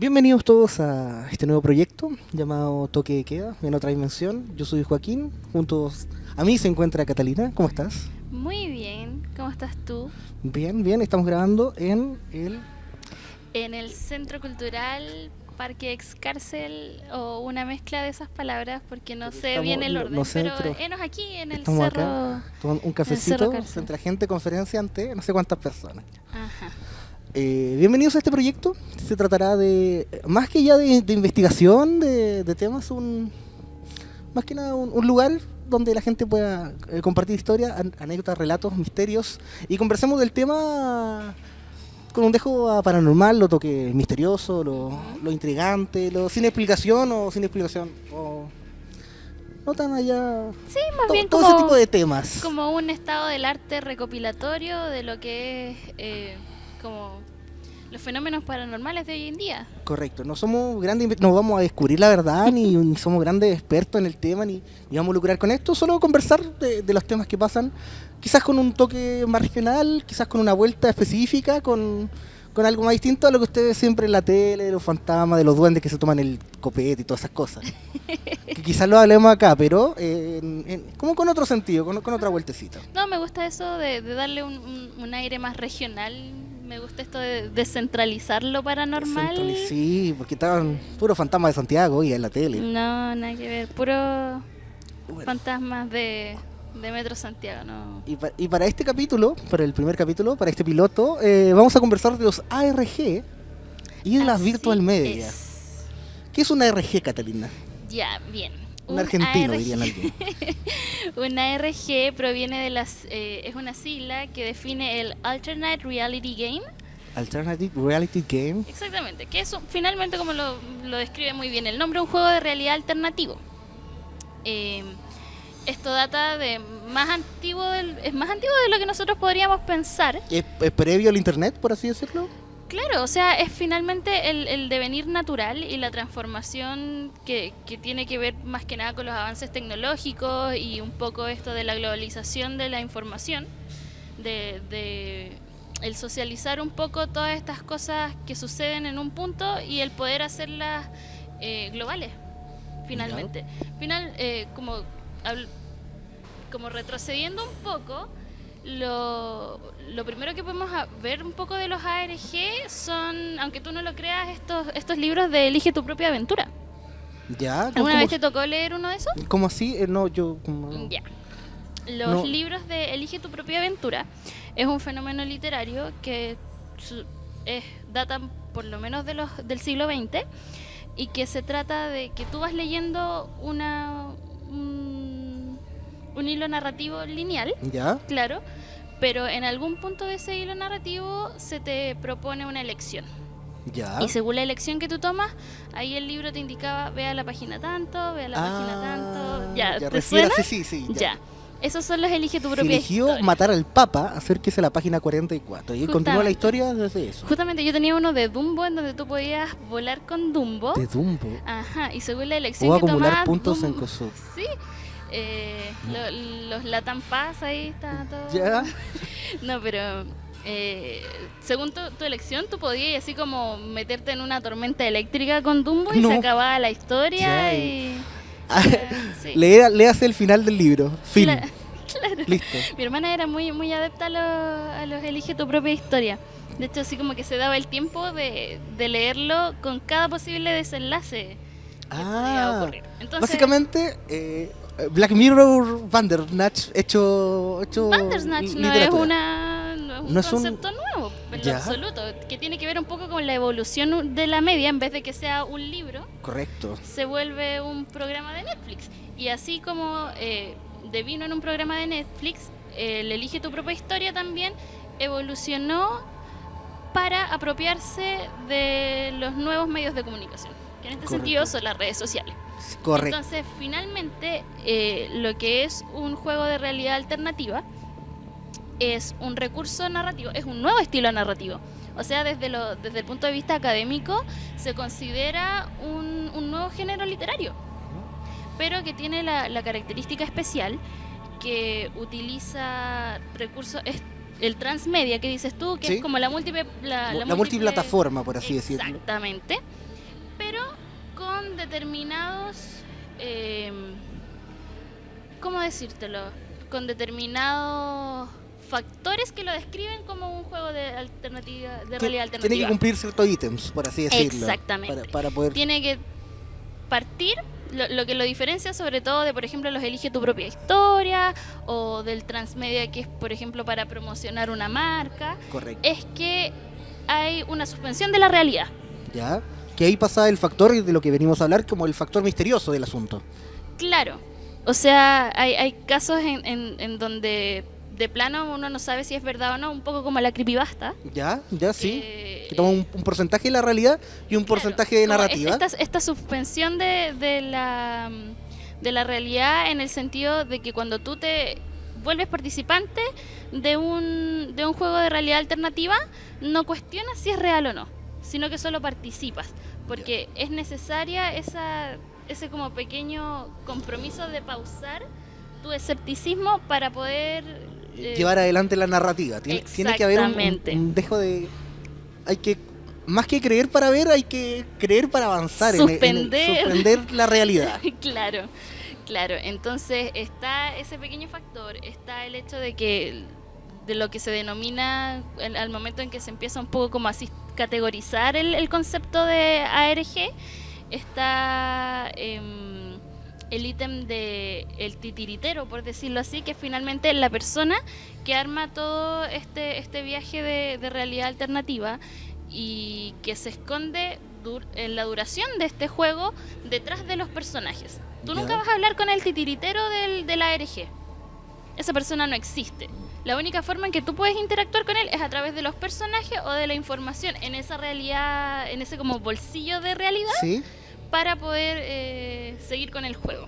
Bienvenidos todos a este nuevo proyecto llamado Toque de Queda en otra dimensión. Yo soy Joaquín, juntos a mí se encuentra Catalina. ¿Cómo estás? Muy bien, ¿cómo estás tú? Bien, bien, estamos grabando en En el Centro Cultural Parque Ex Cárcel o una mezcla de esas palabras porque no sé bien el orden, no sé, pero enos aquí en el estamos cerro. acá tomando un Cerro cafecito Cárcel. frente a gente, conferencia ante no sé cuántas personas. Ajá. Bienvenidos a este proyecto. Se tratará de, más que ya de investigación de temas, más que nada un lugar donde la gente pueda compartir historias, anécdotas, relatos, misterios y conversemos del tema con un dejo a paranormal, lo toque misterioso, lo intrigante, lo sin explicación o no tan allá. Sí, más bien Todo como, ese tipo de temas. como un estado del arte recopilatorio de lo que es como los fenómenos paranormales de hoy en día. Correcto, no somos grandes, no vamos a descubrir la verdad, ni somos grandes expertos en el tema, ni vamos a lucrar con esto, solo conversar de los temas que pasan, quizás con un toque más regional, quizás con una vuelta específica, con algo más distinto a lo que usted ve siempre en la tele, de los fantasmas, de los duendes que se toman el copete y todas esas cosas. Que quizás lo hablemos acá, pero como con otro sentido, con otra vueltecita. No, me gusta eso de darle un aire más regional. Me gusta esto de descentralizar lo paranormal. Sí, porque estaban puros fantasmas de Santiago y en la tele. No, nada que ver. Puro Bueno. fantasmas de Metro Santiago, ¿no? Y para este capítulo, para el primer capítulo, para este piloto, vamos a conversar de los ARG y de las Así virtual media. es. ¿Qué es una ARG, Catalina? Ya, bien. Un argentino, ARG dirían alguien. Una ARG proviene de es una sigla que define el Alternate Reality Game. Alternative Reality Game. Exactamente, que es finalmente, como lo describe muy bien el nombre, un juego de realidad alternativo. Esto data de es más antiguo de lo que nosotros podríamos pensar. ¿Es previo al internet, por así decirlo? Claro, o sea, es finalmente el devenir natural y la transformación que tiene que ver más que nada con los avances tecnológicos y un poco esto de la globalización de la información, de el socializar un poco todas estas cosas que suceden en un punto y el poder hacerlas globales, finalmente. Como retrocediendo un poco, lo primero que podemos ver un poco de los ARG son, aunque tú no lo creas, estos libros de Elige tu propia aventura. ¿Ya? ¿Alguna vez te tocó leer uno de esos? ¿Cómo así? No, yo... Como... Ya. Los No. libros de Elige tu propia aventura es un fenómeno literario que datan por lo menos del siglo XX y que se trata de que tú vas leyendo un hilo narrativo lineal, ¿Ya? claro, pero en algún punto de ese hilo narrativo se te propone una elección. ¿Ya? Y según la elección que tú tomas, ahí el libro te indicaba, ve a la página tanto, ve a la página tanto. ¿Ya te refiere- suena? Sí, Ya. Esos son los Elige tu Se propia eligió historia. matar al Papa, acérquese a la página 44. Y continúa la historia desde eso. Justamente yo tenía uno de Dumbo en donde tú podías volar con Dumbo. De Dumbo. Ajá, y según la elección O que acumular tomabas, puntos en Dumbo- Kosovo. Sí. Los Latam Pass ahí está todo. ¿Ya? No, pero según tu elección, tú podías así como meterte en una tormenta eléctrica con Dumbo y No. se acababa la historia Ya, y... sí. Léase el final del libro. Fin. Claro. Listo. Mi hermana era muy, muy adepta a los Elige tu propia historia. De hecho, así como que se daba el tiempo de leerlo con cada posible desenlace que podía ocurrir. Entonces, Básicamente, Black Mirror Bandersnatch hecho Bandersnatch no literatura. no es un concepto nuevo en Ya. lo absoluto, que tiene que ver un poco con la evolución de la media. En vez de que sea un libro, Correcto. se vuelve un programa de Netflix. Y así como devino en un programa de Netflix, el Elige tu propia historia también evolucionó para apropiarse de los nuevos medios de comunicación, que en este Correcto. sentido son las redes sociales. Correcto. Entonces, finalmente, lo que es un juego de realidad alternativa es un recurso narrativo, es un nuevo estilo narrativo. O sea, desde el punto de vista académico, se considera un nuevo género literario, pero que tiene la característica especial que utiliza recursos, el transmedia que dices tú, que Sí. es como la La multiplataforma, por así decirlo. Exactamente. determinados, ¿cómo decírtelo? Con determinados factores que lo describen como un juego de realidad alternativa. Tiene que cumplir ciertos ítems, por así decirlo. Exactamente. Para poder... Tiene que partir, lo que lo diferencia sobre todo de, por ejemplo, los Elige tu propia historia o del transmedia, que es, por ejemplo, para promocionar una marca. Correcto. Es que hay una suspensión de la realidad. Ya, que ahí pasa el factor de lo que venimos a hablar como el factor misterioso del asunto. Claro, o sea, hay casos en donde de plano uno no sabe si es verdad o no, un poco como la creepypasta. Ya, sí. Que toma un porcentaje de la realidad y un porcentaje de narrativa. Esta suspensión de la realidad, en el sentido de que cuando tú te vuelves participante de un juego de realidad alternativa, no cuestionas si es real o no, sino que solo participas, porque es necesaria ese como pequeño compromiso de pausar tu escepticismo para poder llevar adelante la narrativa. Tiene que haber un dejo de... Hay que, más que creer para ver, hay que creer para avanzar. Suspender la realidad. Claro, entonces está ese pequeño factor, está el hecho de que de lo que se denomina al momento en que se empieza un poco como así categorizar el concepto de ARG, está el ítem de el titiritero, por decirlo así, que es finalmente la persona que arma todo este viaje de realidad alternativa y que se esconde en la duración de este juego detrás de los personajes. Tú nunca vas a hablar con el titiritero del ARG. Esa persona no existe. La única forma en que tú puedes interactuar con él es a través de los personajes o de la información en esa realidad, en ese como bolsillo de realidad, ¿sí?, para poder seguir con el juego.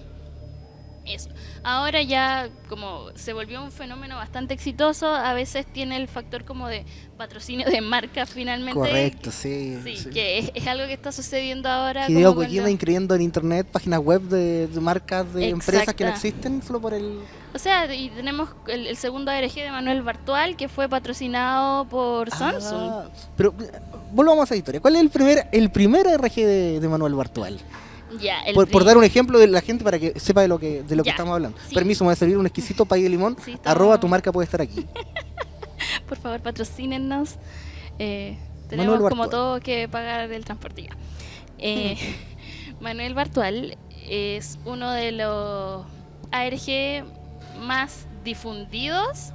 Eso. Ahora ya como se volvió un fenómeno bastante exitoso, a veces tiene el factor como de patrocinio de marca finalmente. Correcto, sí. Que es algo que está sucediendo ahora. Hideo Kojima incluyendo en internet páginas web de marcas de empresas que no existen solo por el... O sea, y tenemos el segundo ARG de Manuel Bartual, que fue patrocinado por Samsung. Pero volvamos a la historia. ¿Cuál es el primer ARG de Manuel Bartual? Ya, por dar un ejemplo de la gente para que sepa de lo que estamos hablando. Sí. Permiso, me voy a servir un exquisito pay de limón. Sí, @ tu marca puede estar aquí. Por favor, patrocínennos. Tenemos como todo que pagar el transporte ya. Manuel Bartual es uno de los ARG más difundidos.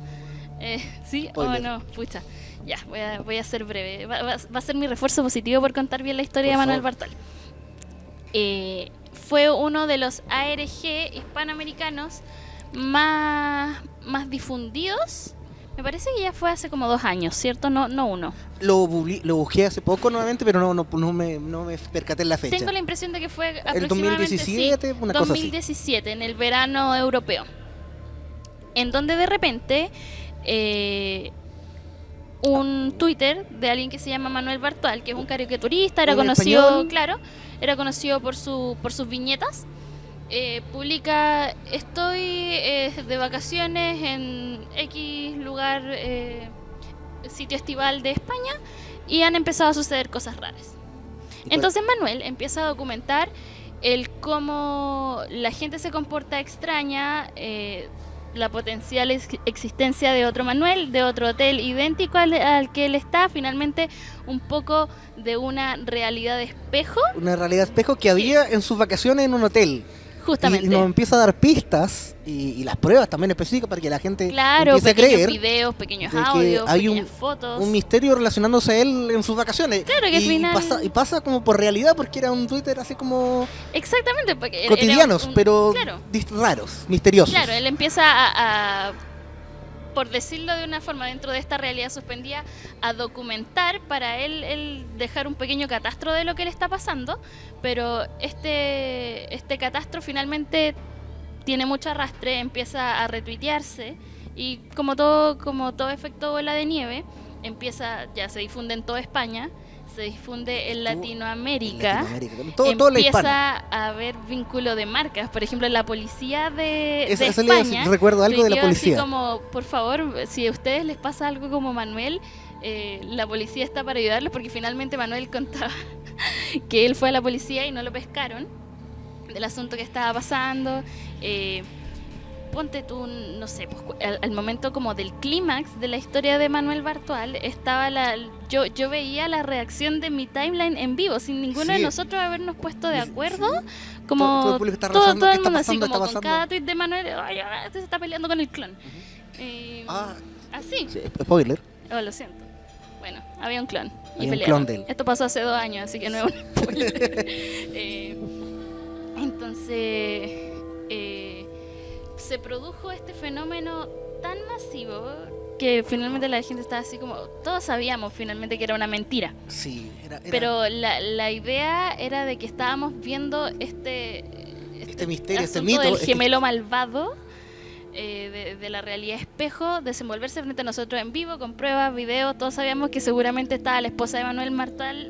¿Sí o no? Pucha. Ya, voy a ser breve. Va a ser mi refuerzo positivo por contar bien la historia de Manuel Bartual. Fue uno de los ARG hispanoamericanos más difundidos. Me parece que ya fue hace como 2 años, ¿cierto? No uno. Lo busqué hace poco nuevamente, pero no me percaté en la fecha. Tengo la impresión de que fue el 2017, una cosa así. 2017, en el verano europeo. En donde de repente un Twitter de alguien que se llama Manuel Bartual, que es un caricaturista, era conocido, español. Claro, era conocido por sus viñetas. Publica: estoy de vacaciones en X lugar, sitio estival de España, y han empezado a suceder cosas raras. Entonces Manuel empieza a documentar el cómo la gente se comporta extraña, la potencial existencia de otro Manuel, de otro hotel idéntico al que él está, finalmente un poco de una realidad espejo. Una realidad espejo que había en sus vacaciones en un hotel. Justamente. Y nos empieza a dar pistas y las pruebas también específicas para que la gente empiece a creer. Videos, pequeños audios, hay pequeñas fotos. Un misterio relacionándose a él en sus vacaciones. Claro, que al final... pasa como por realidad, porque era un Twitter así como... Exactamente. Porque cotidianos, pero raros, misteriosos. Claro, él empieza a por decirlo de una forma, dentro de esta realidad suspendida, a documentar para él dejar un pequeño catastro de lo que le está pasando, pero este catastro finalmente tiene mucho arrastre, empieza a retuitearse y como todo efecto bola de nieve, ya se difunde en toda España, se difunde en Latinoamérica. Empieza a haber vínculo de marcas. Por ejemplo, la policía de España. Recuerdo algo de la policía. Así como, por favor, si a ustedes les pasa algo como Manuel, la policía está para ayudarlos, porque finalmente Manuel contaba que él fue a la policía y no lo pescaron. del asunto que estaba pasando. Ponte tú, no sé, pues, al momento como del clímax de la historia de Manuel Bartual, estaba yo veía la reacción de mi timeline en vivo, sin ninguno de nosotros habernos puesto de acuerdo. Como todo el público está rezando, todo el ¿qué está mundo así, pasando? como ¿Está con pasando? cada tweet de Manuel, "Ay, se está peleando con el clon". Así. Sí, spoiler. Oh, lo siento. Bueno, había un clon. Y Había un pelearon. clon de él. Esto pasó hace 2 años, así que no es un spoiler. Entonces, se produjo este fenómeno tan masivo que finalmente la gente estaba así como... Todos sabíamos finalmente que era una mentira. Sí, era Pero la idea era de que estábamos viendo este misterio, este asunto mito. del gemelo malvado de la realidad espejo desenvolverse frente a nosotros en vivo, con pruebas, videos. Todos sabíamos que seguramente estaba la esposa de Manuel Bartual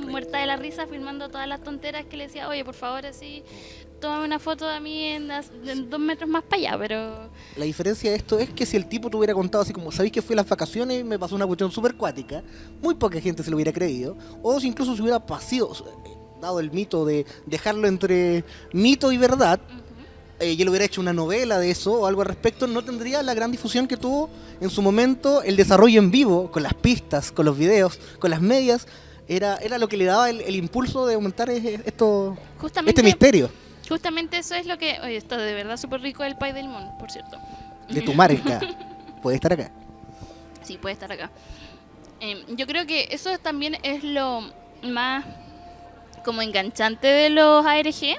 muerta de la risa, filmando todas las tonteras que le decía, oye, por favor, así, tómame una foto de mí en 2 metros más para allá, pero... La diferencia de esto es que si el tipo te hubiera contado así como, ¿sabéis que fui a las vacaciones y me pasó una cuestión súper cuática? Muy poca gente se lo hubiera creído. O si incluso se hubiera dado el mito de dejarlo entre mito y verdad, y él hubiera hecho una novela de eso o algo al respecto, no tendría la gran difusión que tuvo en su momento el desarrollo en vivo, con las pistas, con los videos, con las medias. Era lo que le daba el impulso de aumentar este misterio. Justamente eso es lo que... Oye, está de verdad súper rico el pie del moon, por cierto. De tu marca. Puede estar acá. Sí, puede estar acá. Yo creo que eso también es lo más como enganchante de los ARG,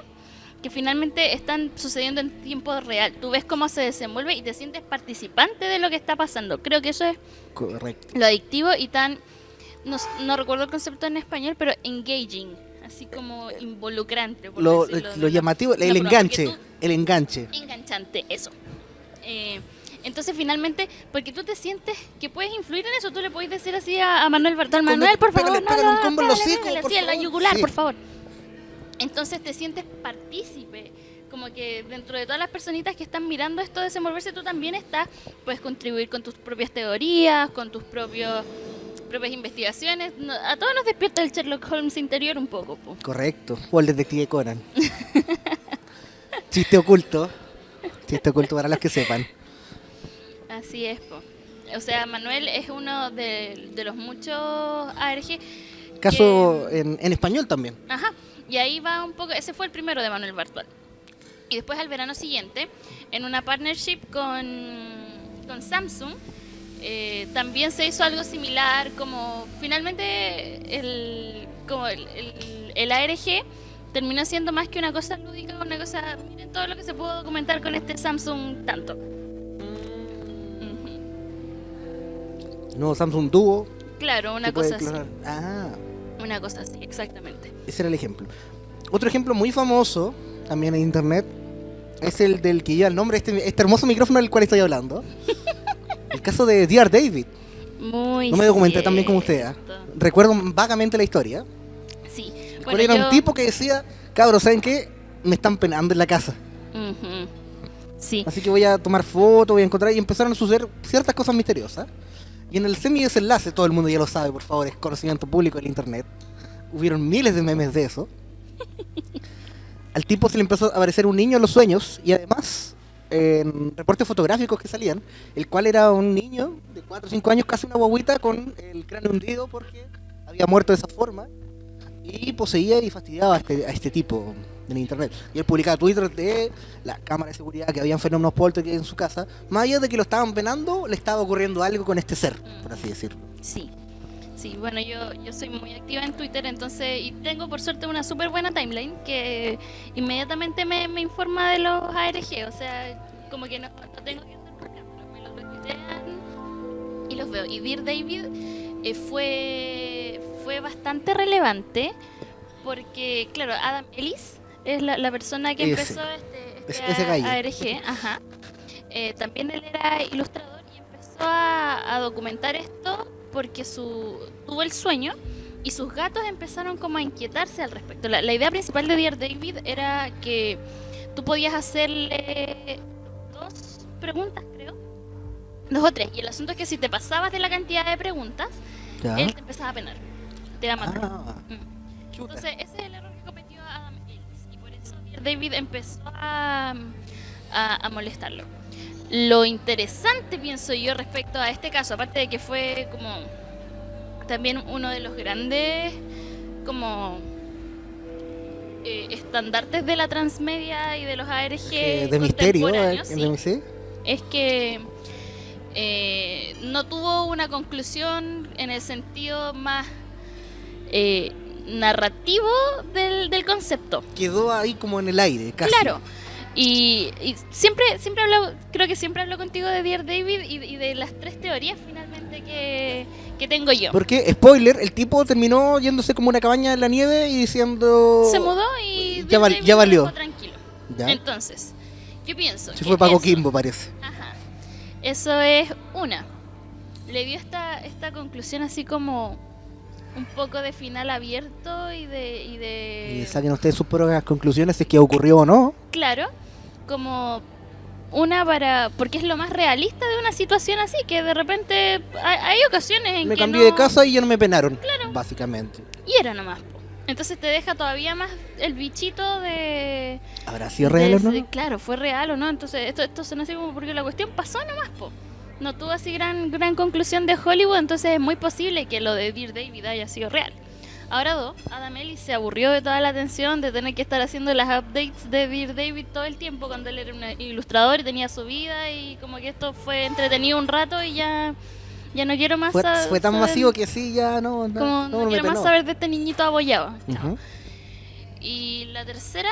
que finalmente están sucediendo en tiempo real. Tú ves cómo se desenvuelve y te sientes participante de lo que está pasando. Creo que eso es correcto. Lo adictivo y tan... No recuerdo el concepto en español, pero engaging. Así como involucrante. Por Lo llamativo, el enganche. El enganche. Enganchante, eso. Entonces finalmente, porque tú te sientes que puedes influir en eso, tú le puedes decir así a Manuel Bartual, Manuel, por favor, pégale un combo en los hocicos, así en la yugular, sí. por favor. Entonces te sientes partícipe, como que dentro de todas las personitas que están mirando esto desenvolverse, tú también puedes contribuir con tus propias teorías, con tus propias investigaciones. A todos nos despierta el Sherlock Holmes interior un poco. Po. Correcto, o el detective Conan. Chiste oculto para los que sepan. Así es, po. O sea, Manuel es uno de los muchos ARG. Caso en español también. Ajá, y ahí va un poco, ese fue el primero de Manuel Bartual. Y después al verano siguiente, en una partnership con Samsung, también se hizo algo similar, como finalmente el ARG terminó siendo más que una cosa lúdica, una cosa, miren todo lo que se pudo documentar con este Samsung tanto. No, Samsung Duo. Claro, una cosa así. Ah. Una cosa así, exactamente. Ese era el ejemplo. Otro ejemplo muy famoso, también en internet, es el del que lleva el nombre, este hermoso micrófono del cual estoy hablando. El caso de Dear David. Muy No me documenté tan bien como usted. Recuerdo vagamente la historia. Sí. Bueno, era un tipo que decía, cabros, ¿saben qué? Me están penando en la casa. Sí. Así que voy a tomar fotos, voy a encontrar, y empezaron a suceder ciertas cosas misteriosas. Y en el semi-desenlace, todo el mundo ya lo sabe, por favor, es conocimiento público del internet. Hubieron miles de memes de eso. Al tipo se le empezó a aparecer un niño en los sueños, y además, en reportes fotográficos que salían, el cual era un niño de 4 o 5 años, casi una guaguita, con el cráneo hundido porque había muerto de esa forma, y poseía y fastidiaba a este tipo en internet. Y él publicaba Twitter de la cámara de seguridad, que habían fenómenos poltergeist en su casa. Más allá de que lo estaban penando, le estaba ocurriendo algo con este ser, por así decirlo. Sí. Sí, bueno, yo soy muy activa en Twitter, entonces, y tengo por suerte una súper buena timeline que inmediatamente me informa de los ARG, o sea, como que no tengo que andar buscando, me los retuitean y los veo. Y Dear David fue bastante relevante porque, claro, Adam Ellis es la persona que empezó ese gallo. ARG, ajá. También él era ilustrador y empezó a documentar esto porque tuvo el sueño y sus gatos empezaron como a inquietarse al respecto. La idea principal de Dear David era que tú podías hacerle 2 preguntas, creo. 2 o 3. Y el asunto es que si te pasabas de la cantidad de preguntas, ¿Ya? él te empezaba a penar. Te iba a matar. Ah, Entonces ese es el error que cometió Adam Ellis. Y por eso David empezó a molestarlo. Lo interesante, pienso yo, respecto a este caso, aparte de que fue como también uno de los grandes como estandartes de la transmedia y de los ARG de misterio, contemporáneos, es que no tuvo una conclusión en el sentido más narrativo del concepto. Quedó ahí como en el aire, casi. Claro. Y siempre hablo, creo que siempre hablo contigo de Dear David y de las 3 teorías finalmente que tengo yo. Porque, spoiler, el tipo terminó yéndose como una cabaña en la nieve y diciendo... Se mudó y ya valió. Lo dejó tranquilo. ¿Ya? Entonces, yo pienso Se fue Paco Kimbo, parece. Ajá. Eso es una. Le dio esta conclusión así como un poco de final abierto y saquen ustedes sus propias conclusiones si es que ocurrió o no. Claro, como una porque es lo más realista de una situación así, que de repente hay ocasiones en me que cambié de casa y ya no me penaron, claro, básicamente. Y era nomás. Entonces te deja todavía más el bichito de... ¿Habrá sido real o no? Claro, fue real o no. Entonces esto suena así como porque la cuestión pasó nomás, po. No tuvo así gran conclusión de Hollywood, entonces es muy posible que lo de Dear David haya sido real. Ahora Adam Ellis se aburrió de toda la atención de tener que estar haciendo las updates de Dear David todo el tiempo cuando él era un ilustrador y tenía su vida, y como que esto fue entretenido un rato y ya no quiero más fue tan masivo que sí, ya no quiero más saber de este niñito abollado. Uh-huh. Y la tercera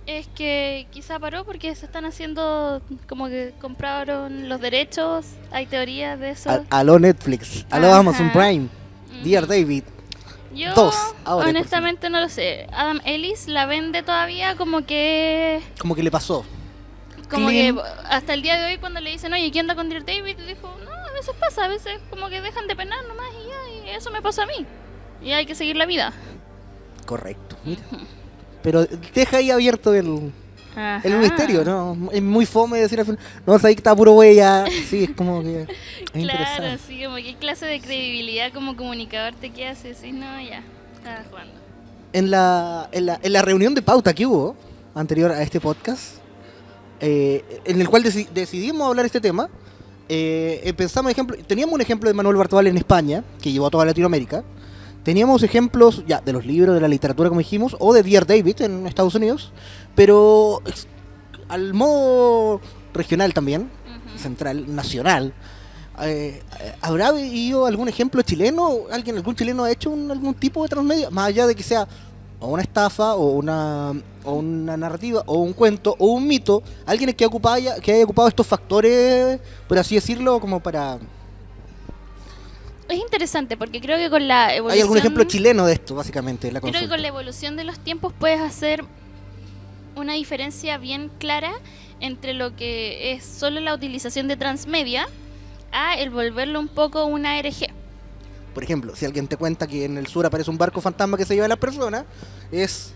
es que quizá paró porque se están haciendo, como que compraron los derechos, hay teorías de eso. Aló Netflix, aló Amazon Prime, Dear David. Yo 2, ahora honestamente no lo sé. Adam Ellis la vende todavía como que le pasó. Como Clean. Que hasta el día de hoy cuando le dicen, oye, ¿qué onda con Dear David? Dijo, no, a veces pasa, a veces como que dejan de penar nomás y ya, y eso me pasa a mí. Y hay que seguir la vida. Correcto, mira. Pero deja ahí abierto el misterio, ¿no? Es muy fome decir al final, no, sabes que está puro huella. Sí, es como que es claro, sí, como que clase de credibilidad como comunicador te queda así, sí, no, ya, estaba jugando. En la reunión de pauta que hubo anterior a este podcast, en el cual decidimos hablar este tema, pensamos teníamos un ejemplo de Manuel Bartolomé en España, que llevó a toda Latinoamérica. Teníamos ejemplos ya de los libros, de la literatura, como dijimos, o de Dear David en Estados Unidos, pero al modo regional también, central, nacional. ¿Habrá habido algún ejemplo chileno? ¿Algún chileno ha hecho algún tipo de transmedia? Más allá de que sea o una estafa, o una narrativa, o un cuento, o un mito, alguien que haya ocupado estos factores, por así decirlo, como para... Es interesante porque creo que con la evolución... ¿Hay algún ejemplo chileno de esto, básicamente? Creo que con la evolución de los tiempos puedes hacer una diferencia bien clara entre lo que es solo la utilización de transmedia a el volverlo un poco una ARG. Por ejemplo, si alguien te cuenta que en el sur aparece un barco fantasma que se lleva a las personas, es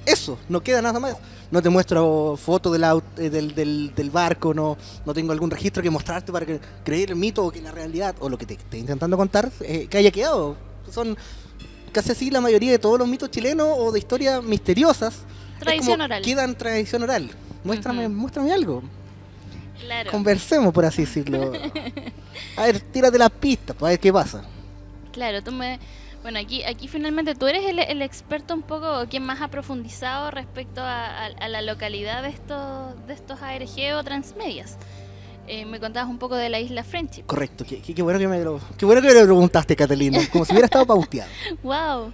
eso, no queda nada más. No te muestro fotos del barco, no tengo algún registro que mostrarte para creer el mito o que la realidad, o lo que te esté intentando contar, que haya quedado. Son casi así la mayoría de todos los mitos chilenos o de historias misteriosas. Tradición oral. Quedan tradición oral. Muéstrame algo. Claro. Conversemos, por así decirlo. A ver, tírate las pistas, para ver qué pasa. Claro, bueno, aquí finalmente tú eres el experto un poco, quien más ha profundizado respecto a la localidad de estos ARG o transmedias. Me contabas un poco de la isla Friendship. Correcto, qué bueno que me lo preguntaste, Catalina, como si hubiera estado pauteado. Wow.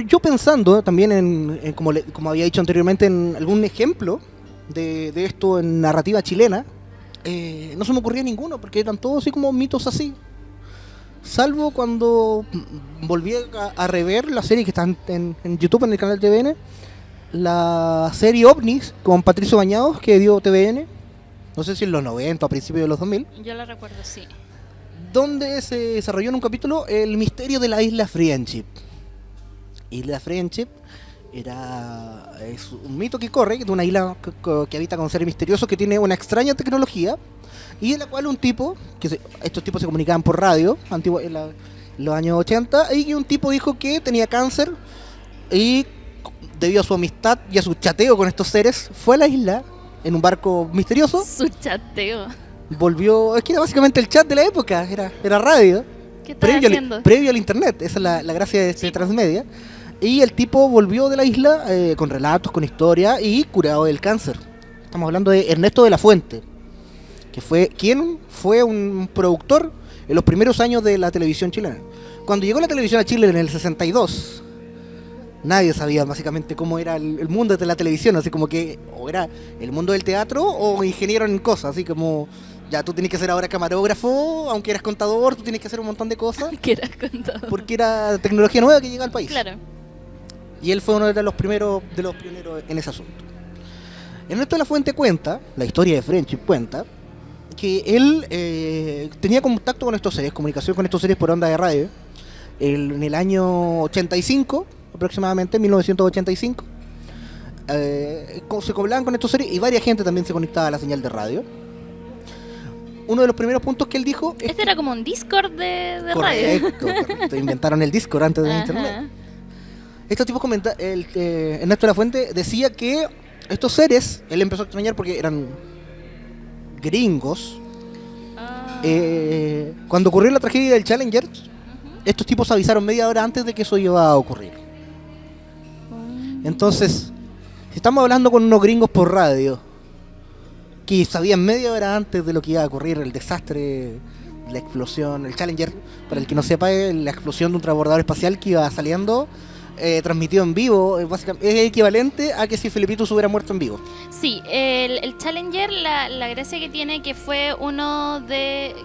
Yo pensando también como había dicho anteriormente, en algún ejemplo de esto en narrativa chilena, no se me ocurría ninguno, porque eran todos así como mitos así. Salvo cuando volví a rever la serie que está en YouTube, en el canal TVN, la serie OVNIs con Patricio Bañados que dio TVN, no sé si en los 90 o a principios de los 2000. Yo la recuerdo, sí. Donde se desarrolló en un capítulo el misterio de la isla Friendship. Isla Friendship es un mito que corre, que es una isla que habita con seres misteriosos, que tiene una extraña tecnología, y en la cual estos tipos se comunicaban por radio, antiguo, en los años 80, y que un tipo dijo que tenía cáncer y debido a su amistad y a su chateo con estos seres, fue a la isla en un barco misterioso. Su chateo. Volvió, es que era básicamente el chat de la época, era radio. ¿Qué estás haciendo? Previo al internet, esa es la gracia de este transmedia. Y el tipo volvió de la isla con relatos, con historia y curado del cáncer. Estamos hablando de Ernesto de la Fuente, que fue un productor en los primeros años de la televisión chilena. Cuando llegó la televisión a Chile en el 62, nadie sabía básicamente cómo era el mundo de la televisión, así como que o era el mundo del teatro o ingeniero en cosas, así como ya tú tienes que ser ahora camarógrafo, aunque eras contador, tú tienes que hacer un montón de cosas. Que eras contador. Porque era tecnología nueva que llega al país. Claro. Y él fue uno de los pioneros en ese asunto. Ernesto de la Fuente cuenta, la historia de Friendship cuenta, que él tenía contacto con estos seres, comunicación con estos seres por onda de radio, en el año 85, aproximadamente, 1985. Se hablaban con estos seres y varias gente también se conectaba a la señal de radio. Uno de los primeros puntos que él dijo... Este era como un Discord de radio. Correcto. Inventaron el Discord antes de internet. Estos tipos Ernesto de la Fuente decía que estos seres, él empezó a extrañar porque eran gringos. Cuando ocurrió la tragedia del Challenger, estos tipos avisaron media hora antes de que eso iba a ocurrir. Entonces, si estamos hablando con unos gringos por radio, que sabían media hora antes de lo que iba a ocurrir, el desastre, la explosión, el Challenger, para el que no sepa, es la explosión de un transbordador espacial que iba saliendo, transmitido en vivo, básicamente es equivalente a que si Felipito se hubiera muerto en vivo. Sí, el Challenger, la gracia que tiene que fue uno de...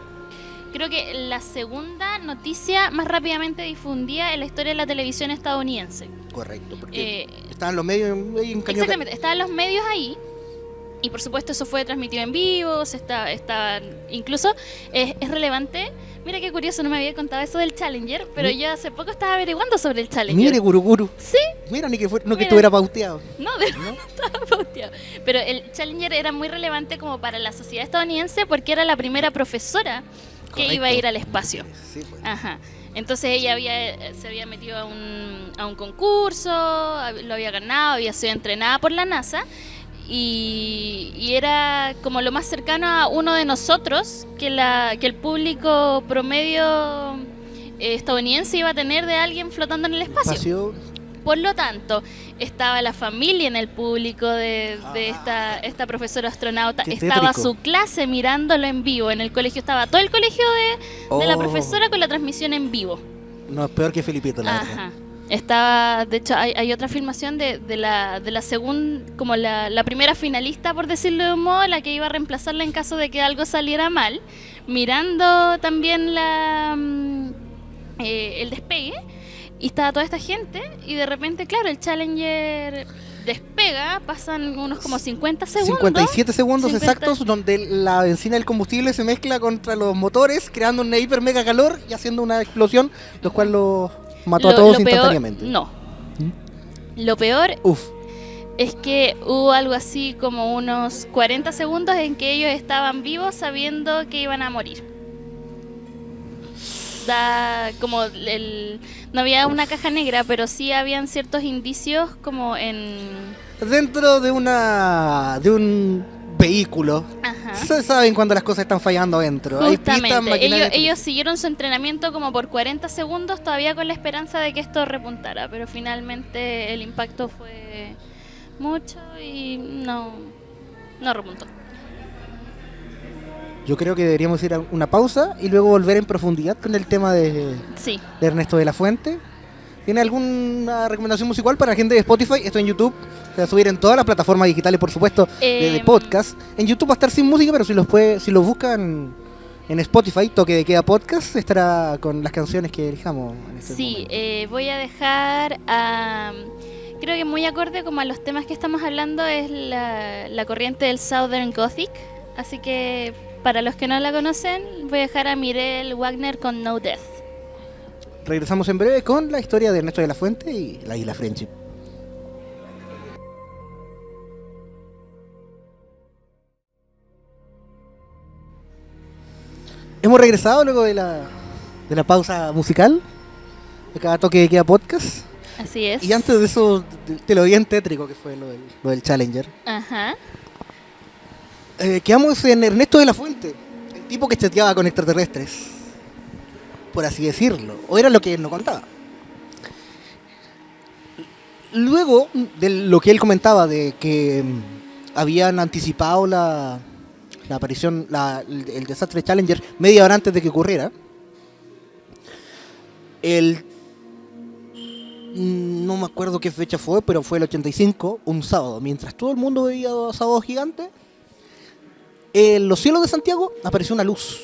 Creo que la segunda noticia más rápidamente difundida en la historia de la televisión estadounidense. Correcto, porque estaban los medios ahí en cañón. Exactamente, estaban los medios ahí. Y por supuesto eso fue transmitido en vivo, incluso es relevante. Mira qué curioso, no me había contado eso del Challenger, pero yo hace poco estaba averiguando sobre el Challenger. Mire, Guruguru. Sí. Mira, que estuviera pauteado. No, no estaba pauteado. Pero el Challenger era muy relevante como para la sociedad estadounidense porque era la primera profesora que iba a ir al espacio. Sí, pues. Ajá. Entonces ella se había metido a un concurso, lo había ganado, había sido entrenada por la NASA. Y era como lo más cercano a uno de nosotros que el público promedio estadounidense iba a tener de alguien flotando en el espacio. Por lo tanto, estaba la familia en el público de esta profesora astronauta, estaba su clase mirándolo en vivo, en el colegio estaba todo el colegio de la profesora con la transmisión en vivo. No, es peor que Felipito, la verdad. Ajá. Estaba, de hecho, hay otra filmación de la segunda, como la primera finalista, por decirlo de un modo, la que iba a reemplazarla en caso de que algo saliera mal, mirando también el despegue, y estaba toda esta gente, y de repente, claro, el Challenger despega, pasan unos como 50 segundos. 57 segundos exactos, donde la benzina del combustible se mezcla contra los motores, creando una hiper mega calor y haciendo una explosión, lo cual lo mató a todos instantáneamente. Lo peor es que hubo algo así como unos 40 segundos en que ellos estaban vivos sabiendo que iban a morir. No había una caja negra, pero sí habían ciertos indicios como dentro de un vehículo. Ajá. Se saben cuando las cosas están fallando dentro. Justamente, ellos siguieron su entrenamiento como por 40 segundos todavía con la esperanza de que esto repuntara, pero finalmente el impacto fue mucho y no repuntó. Yo creo que deberíamos ir a una pausa y luego volver en profundidad con el tema de Ernesto de la Fuente. ¿Tiene alguna recomendación musical para la gente de Spotify? Esto en YouTube se va a subir en todas las plataformas digitales, por supuesto, de podcast. En YouTube va a estar sin música, pero si lo buscan en Spotify, Toque de Queda Podcast, estará con las canciones que elijamos. En este momento. Voy a dejar creo que muy acorde como a los temas que estamos hablando es la corriente del Southern Gothic, así que para los que no la conocen voy a dejar a Mirel Wagner con No Death. Regresamos en breve con la historia de Ernesto de la Fuente y la isla Friendship. Hemos regresado luego de la pausa musical de cada Toque de Queda Podcast. Así es. Y antes de eso, te lo bien tétrico que fue lo del Challenger. Ajá. Quedamos en Ernesto de la Fuente, el tipo que chateaba con extraterrestres, por así decirlo, o era lo que él nos contaba. Luego de lo que él comentaba de que habían anticipado la aparición, el desastre Challenger media hora antes de que ocurriera, no me acuerdo qué fecha fue, pero fue el 85, un sábado, mientras todo el mundo veía Sábado Gigante, en los cielos de Santiago apareció una luz,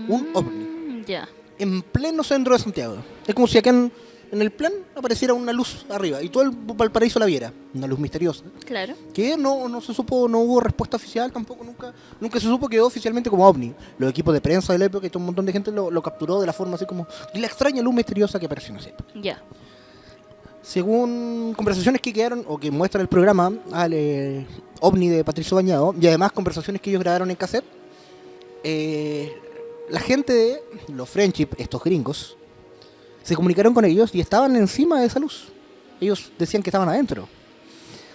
un ovni, Ya. en pleno centro de Santiago. Es como si acá en el plan apareciera una luz arriba y todo el Valparaíso la viera, una luz misteriosa. Claro. Que no se supo, no hubo respuesta oficial, tampoco nunca se supo, quedó oficialmente como ovni. Los equipos de prensa de la época y todo un montón de gente lo capturó de la forma así como la extraña luz misteriosa que apareció en esa época. Ya. Según conversaciones que quedaron o que muestra el programa al ovni de Patricio Bañado, y además conversaciones que ellos grabaron en cassette, la gente de los Friendship, estos gringos, se comunicaron con ellos y estaban encima de esa luz. Ellos decían que estaban adentro.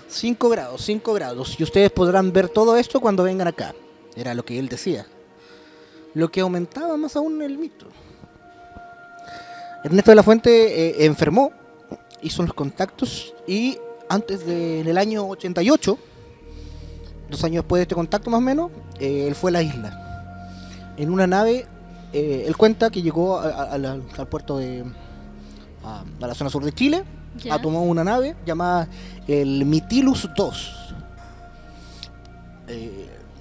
5 grados. Y ustedes podrán ver todo esto cuando vengan acá. Era lo que él decía. Lo que aumentaba más aún el mito. Ernesto de la Fuente enfermó, hizo los contactos y antes del año 88, 2 años después de este contacto más o menos, él fue a la isla. En una nave, él cuenta que llegó al puerto a la zona sur de Chile. Ya. Tomó una nave llamada el Mitilus 2.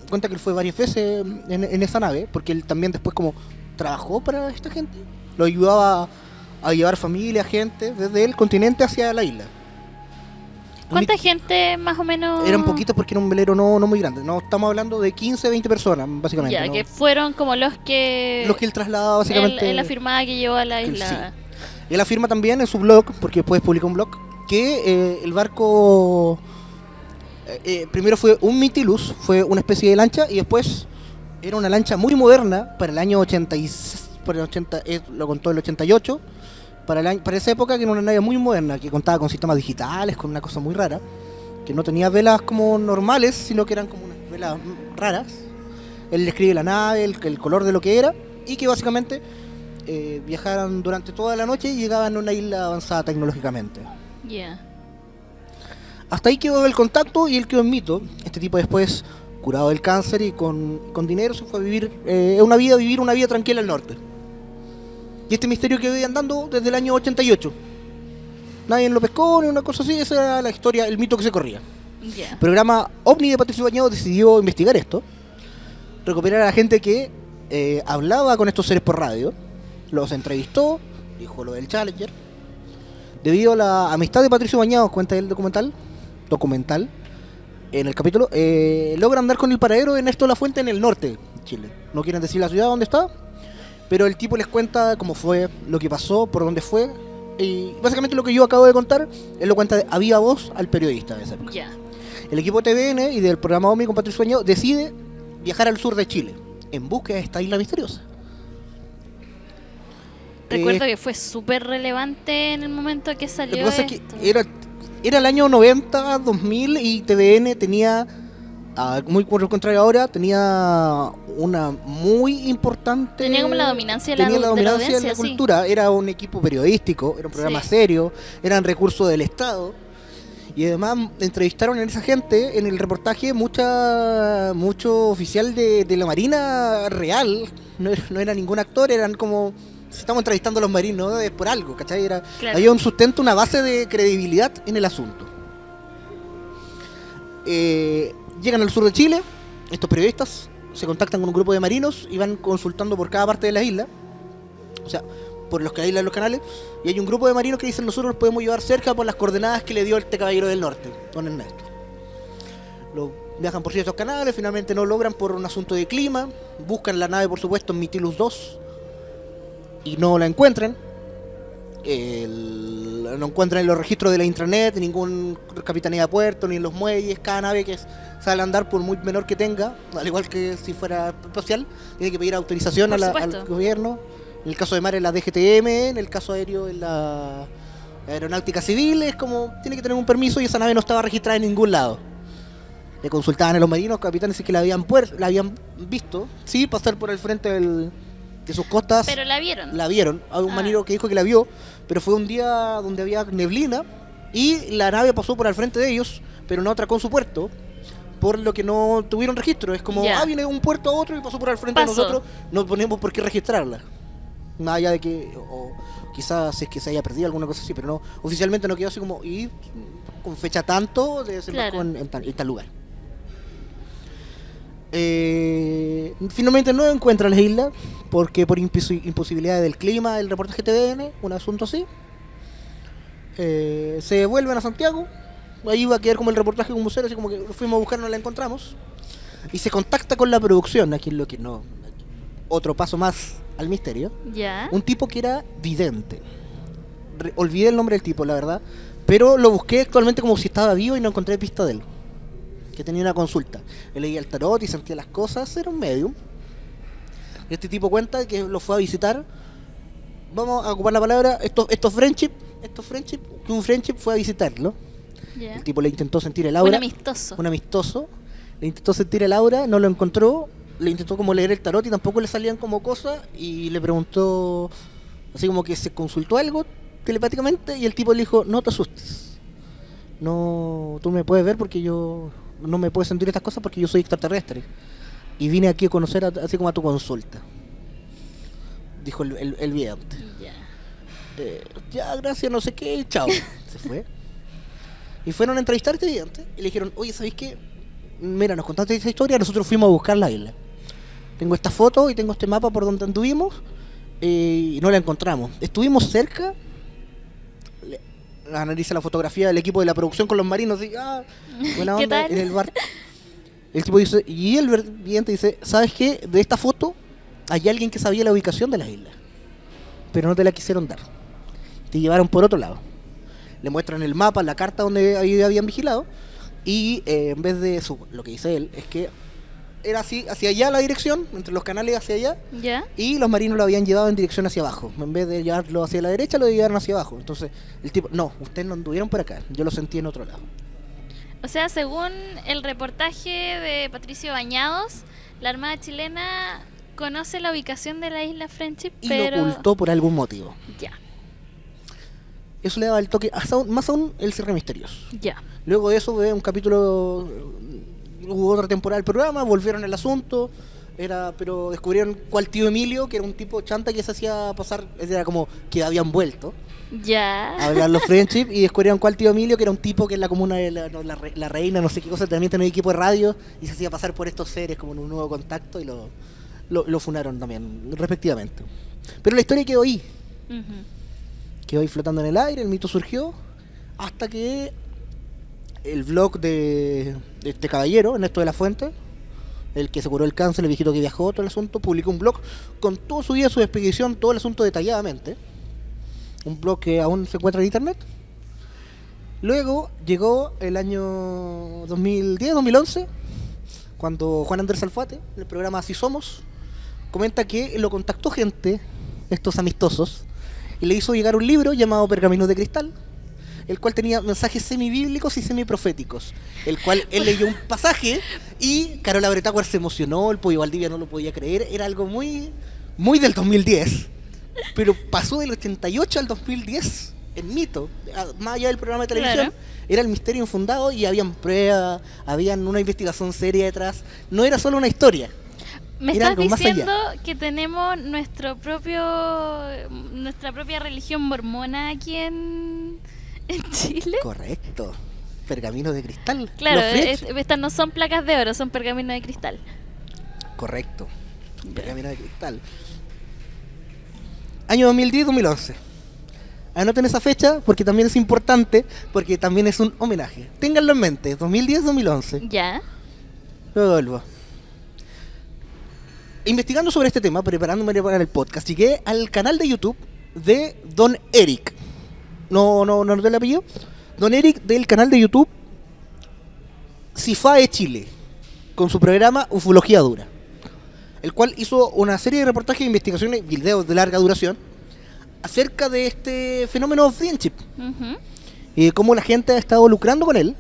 Cuenta que él fue varias veces en esa nave, porque él también después como trabajó para esta gente, lo ayudaba a llevar familia, gente, desde el continente hacia la isla. ¿Cuánta gente más o menos? Eran poquitos porque era un velero no muy grande. No estamos hablando de 15, 20 personas, básicamente. Ya, ¿no? que fueron como los que él trasladaba, básicamente. en la firmada que llevó a la Sí. isla. Él afirma también en su blog, porque después publicó un blog, que el barco primero fue un Mitilus, fue una especie de lancha, y después era una lancha muy moderna para el año 86, lo contó el 88, para esa época, que era una nave muy moderna, que contaba con sistemas digitales, con una cosa muy rara, que no tenía velas como normales, sino que eran como unas velas raras. Él describe la nave, el color de lo que era, y que básicamente viajaron durante toda la noche y llegaban a una isla avanzada tecnológicamente. Ya. Hasta ahí quedó el contacto y él quedó en mito. Este tipo después, curado del cáncer y con dinero, se fue a vivir una vida tranquila al norte. Y este misterio quedó andando desde el año 88. Nadie lo pescó ni una cosa así. Esa era la historia, el mito que se corría. Ya. El programa OVNI de Patricio Bañado decidió investigar esto, recuperar a la gente que hablaba con estos seres por radio, los entrevistó, dijo lo del Challenger. Debido a la amistad de Patricio Bañado, cuenta el documental en el capítulo, logran dar con el paradero de Ernesto de la Fuente en el norte de Chile. No quieren decir la ciudad donde está, pero el tipo les cuenta cómo fue, lo que pasó, por dónde fue, y básicamente lo que yo acabo de contar, él lo cuenta a viva voz al periodista de esa época. Ya. El equipo TVN y del programa OVNI con Patricio Bañado decide viajar al sur de Chile en busca de esta isla misteriosa. Recuerdo que fue súper relevante en el momento que Lo salió que pasa es esto. que era el año 90, 2000 y TVN tenía, muy por el contrario ahora, tenía una muy importante... Tenía como la dominancia de la tenía la dominancia de audiencia, la sí. cultura, era un equipo periodístico, era un programa Sí. serio, eran recursos del Estado. Y además entrevistaron a esa gente en el reportaje mucho oficial de la Marina real, no era ningún actor, eran como... Si estamos entrevistando a los marinos, ¿no? Es por algo, ¿cachai? Claro. Había un sustento, una base de credibilidad en el asunto. Llegan al sur de Chile, estos periodistas se contactan con un grupo de marinos y van consultando por cada parte de la isla, o sea, por los islas, los canales, y hay un grupo de marinos que dicen: nosotros los podemos llevar cerca por las coordenadas que le dio este caballero del norte, don Ernesto. Viajan por ciertos canales, finalmente no logran por un asunto de clima, buscan la nave por supuesto en Mitilus 2 y no la encuentran. No encuentran en los registros de la intranet, en ningún capitanía de puerto, ni en los muelles. Cada nave que sale a andar, por muy menor que tenga, al igual que si fuera espacial, tiene que pedir autorización Por al supuesto. gobierno. En el caso de mar es la DGTM, en el caso aéreo es La aeronáutica civil es como, tiene que tener un permiso y esa nave no estaba registrada en ningún lado. Le consultaban a los marinos, capitanes, si que la habían visto, sí, pasar por el frente de sus costas. Pero la vieron. La vieron. Hay un marino que dijo que la vio, pero fue un día donde había neblina y la nave pasó por al frente de ellos, pero no atracó en su puerto, por lo que no tuvieron registro. Es como, viene de un puerto a otro y pasó por al frente de nosotros, no ponemos por qué registrarla. Más allá de que, o quizás es que se haya perdido alguna cosa así, pero no, oficialmente no quedó así como, y con fecha tanto, de desembarco en tal lugar. Finalmente no encuentra la isla, porque por imposibilidad del clima, del reportaje TVN, un asunto así. Se vuelven a Santiago, ahí va a quedar como el reportaje con museo, así como que fuimos a buscar, no la encontramos. Y se contacta con la producción, aquí es lo que no, otro paso más al misterio. Un tipo que era vidente. Olvidé el nombre del tipo, la verdad, pero lo busqué actualmente como si estaba vivo y no encontré pista de él. Que tenía una consulta. Él leía el tarot y sentía las cosas, era un medium. Este tipo cuenta que lo fue a visitar. Vamos a ocupar la palabra, estos friendship, que un friendship fue a visitarlo. El tipo le intentó sentir el aura. Un amistoso. Le intentó sentir el aura, no lo encontró. Le intentó como leer el tarot y tampoco le salían como cosas. Y le preguntó, así como que se consultó algo telepáticamente. Y el tipo le dijo, no te asustes. No, tú me puedes ver porque yo... No me puedes sentir estas cosas porque yo soy extraterrestre. Y vine aquí a conocer así como a tu consulta. Dijo el vidente. Ya, gracias, no sé qué, chao. Se fue. Y fueron a entrevistar a este vidente y le dijeron, oye, ¿sabéis qué? Mira, nos contaste esa historia, nosotros fuimos a buscar la isla. Tengo esta foto y tengo este mapa por donde anduvimos y no la encontramos. Estuvimos cerca. Analiza la fotografía del equipo de la producción con los marinos y buena onda en el bar. El tipo dice, y el vidente dice, ¿sabes qué? De esta foto hay alguien que sabía la ubicación de las islas, pero no te la quisieron dar. Te llevaron por otro lado. Le muestran el mapa, la carta donde habían vigilado y en vez de eso, lo que dice él es que era así, hacia allá la dirección, entre los canales hacia allá, y los marinos lo habían llevado en dirección hacia abajo. En vez de llevarlo hacia la derecha, lo llevaron hacia abajo. Entonces, el tipo, no, ustedes no anduvieron por acá, yo lo sentí en otro lado. O sea, según el reportaje de Patricio Bañados, la Armada chilena conoce la ubicación de la isla Friendship, pero... lo ocultó por algún motivo. Ya. Eso le daba el toque, más aún el cierre misterioso. Ya. Luego de eso, ve un capítulo... Hubo otra temporada del programa, volvieron al asunto, pero descubrieron cuál tío Emilio, que era un tipo chanta que se hacía pasar, era como que habían vuelto a hablar los friendship, y descubrieron cuál tío Emilio, que era un tipo que en la comuna de la reina, no sé qué cosa, también tenía un equipo de radio y se hacía pasar por estos seres como en un nuevo contacto y lo funaron también, respectivamente. Pero la historia quedó ahí. Quedó ahí flotando en el aire, el mito surgió, hasta que el blog de este caballero, Ernesto de la Fuente, el que se curó el cáncer, el viejito que viajó, todo el asunto, publicó un blog con todo su día, su expedición, todo el asunto detalladamente. Un blog que aún se encuentra en internet. Luego llegó el año 2010-2011, cuando Juan Andrés Alfate, en el programa Así Somos, comenta que lo contactó gente, estos amistosos, y le hizo llegar un libro llamado Pergaminos de Cristal, el cual tenía mensajes semibíblicos y semiproféticos, el cual él leyó un pasaje y Carola Bretagüer se emocionó, el Pollo Valdivia no lo podía creer, era algo muy, muy del 2010, pero pasó del 88 al 2010, el mito, más allá del programa de televisión, era el misterio infundado y habían pruebas, habían una investigación seria detrás, no era solo una historia. ¿Me estás diciendo que tenemos nuestra propia religión mormona aquí en Chile? Correcto. Pergaminos de cristal. Claro, estas no son placas de oro, son pergaminos de cristal. Correcto. Pergaminos de cristal. Año 2010-2011. Anoten esa fecha porque también es importante, porque también es un homenaje. Ténganlo en mente, 2010-2011. Ya. Luego vuelvo. Investigando sobre este tema, preparándome para el podcast, llegué al canal de YouTube de Don Eric. No te el apellido. Don Eric, del canal de YouTube CIFAE Chile, con su programa Ufología Dura, el cual hizo una serie de reportajes, investigaciones, videos de larga duración acerca de este fenómeno of friendship Ujú. y cómo la gente ha estado lucrando con él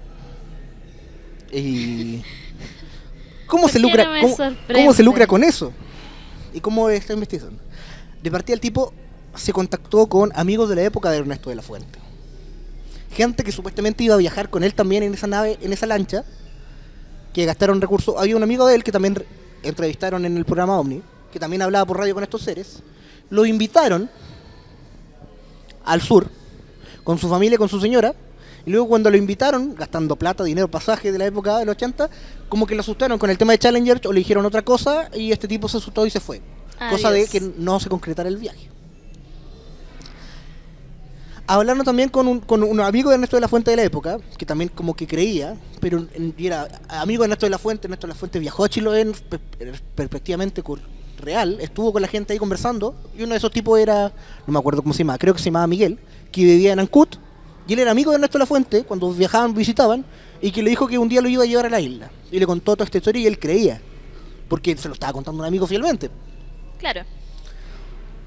y cómo ¿Por se qué lucra, no me cómo se sorprende? lucra con eso y cómo está investigación. De partida el tipo se contactó con amigos de la época de Ernesto de la Fuente, gente que supuestamente iba a viajar con él también en esa nave, en esa lancha, que gastaron recursos. Había un amigo de él que también entrevistaron en el programa Omni, que también hablaba por radio con estos seres. Lo invitaron al sur con su familia, con su señora, y luego cuando lo invitaron, gastando plata, dinero, pasaje de la época del 80, como que lo asustaron con el tema de Challenger o le dijeron otra cosa y este tipo se asustó y se fue. Cosa de Adiós. que no se concretara el viaje. Hablando también con un amigo de Ernesto de la Fuente de la época, que también como que creía, pero y era amigo de Ernesto de la Fuente. Ernesto de la Fuente viajó a Chiloé perspectivamente real, estuvo con la gente ahí conversando, y uno de esos tipos era, no me acuerdo cómo se llamaba, creo que se llamaba Miguel, que vivía en Ancud, y él era amigo de Ernesto de la Fuente, cuando viajaban, visitaban, y que le dijo que un día lo iba a llevar a la isla, y le contó toda esta historia y él creía, porque se lo estaba contando un amigo fielmente, Claro.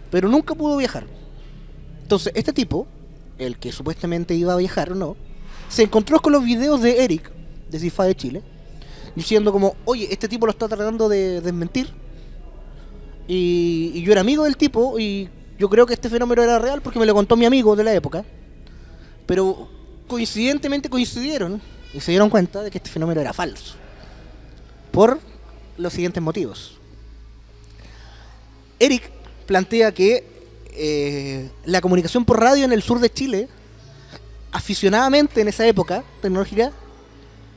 pero nunca pudo viajar. Entonces este tipo, el que supuestamente iba a viajar o no, se encontró con los videos de Eric, de CIFA de Chile, diciendo como, oye, este tipo lo está tratando de desmentir, y yo era amigo del tipo, y yo creo que este fenómeno era real porque me lo contó mi amigo de la época, pero coincidentemente coincidieron y se dieron cuenta de que este fenómeno era falso, por los siguientes motivos. Eric plantea que la comunicación por radio en el sur de Chile, aficionadamente en esa época tecnológica,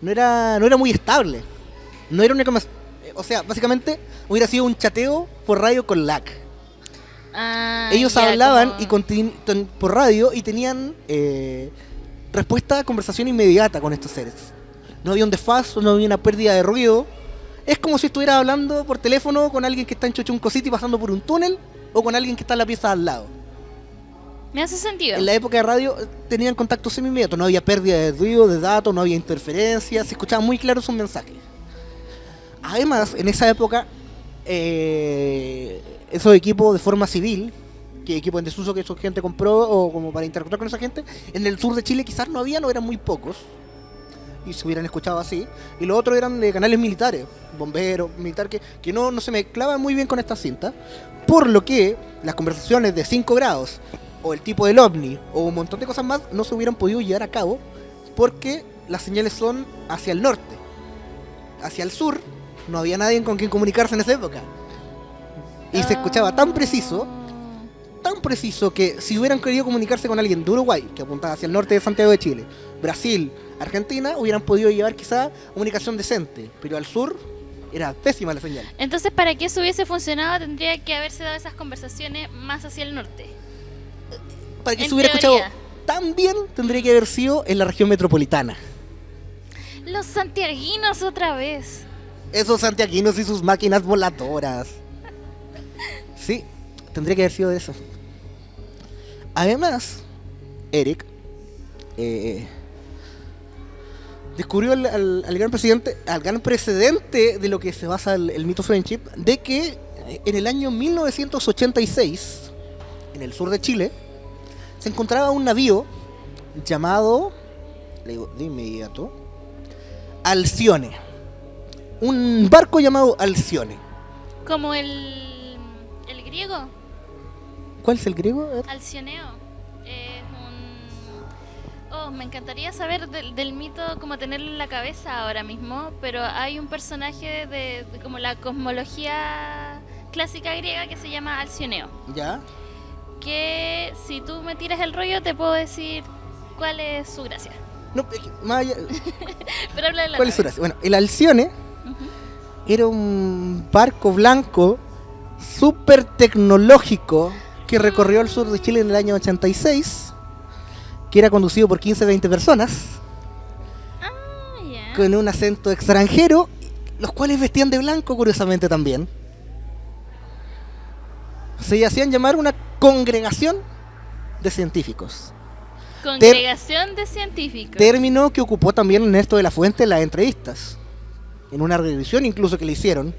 no era muy estable. No era una... O sea, básicamente hubiera sido un chateo por radio con lag. Ah, Ellos ya, hablaban como- por radio y tenían respuesta a conversación inmediata con estos seres. No había un desfase, no había una pérdida de ruido. Es como si estuvieras hablando por teléfono con alguien que está en Chochunco City pasando por un túnel o con alguien que está en la pieza al lado. Me hace sentido. En la época de radio tenían contacto semi-inmediato, no había pérdida de ruido, de datos, no había interferencia, se escuchaban muy claros sus mensajes. Además, en esa época, esos equipos de forma civil, que equipos en desuso que esa gente compró o como para interactuar con esa gente, en el sur de Chile quizás no había, no eran muy pocos, y se hubieran escuchado así, y los otros eran de canales militares, bomberos, militar, que no se mezclaban muy bien con esta cinta, por lo que las conversaciones de 5 grados, o el tipo del ovni, o un montón de cosas más, no se hubieran podido llevar a cabo, porque las señales son hacia el norte. Hacia el sur, no había nadie con quien comunicarse en esa época. Y se escuchaba tan preciso que si hubieran querido comunicarse con alguien de Uruguay, que apuntaba hacia el norte de Santiago de Chile, Brasil, Argentina, hubieran podido llevar quizá comunicación decente, pero al sur era pésima la señal. Entonces, para que eso hubiese funcionado, tendría que haberse dado esas conversaciones más hacia el norte. Para que En se hubiera teoría. escuchado tan bien, tendría que haber sido en la región metropolitana. Los santiaguinos otra vez. Esos santiaguinos y sus máquinas voladoras. Sí, tendría que haber sido eso. Además, Eric descubrió al gran precedente de lo que se basa el mito Friendship, de que en el año 1986, en el sur de Chile, se encontraba un navío llamado, le digo de inmediato, Alcione. Un barco llamado Alcione. Como el griego, ¿Cuál es el griego? A ver. Alcioneo. Es un... Oh, me encantaría saber del mito, como tenerlo en la cabeza ahora mismo, pero hay un personaje de como la cosmología clásica griega que se llama Alcioneo. Ya. Que si tú me tiras el rollo te puedo decir cuál es su gracia. No, es que más allá- Pero habla de la ¿Cuál es su nave. gracia? Bueno, el Alcione Ujú. era un barco blanco súper tecnológico que recorrió el sur de Chile en el año 86, que era conducido por 15-20 personas, Ah, ya. con un acento extranjero, los cuales vestían de blanco curiosamente también. Se hacían llamar una congregación de científicos. Congregación de científicos. Término que ocupó también Ernesto de la Fuente en las entrevistas, en una revisión incluso que le hicieron,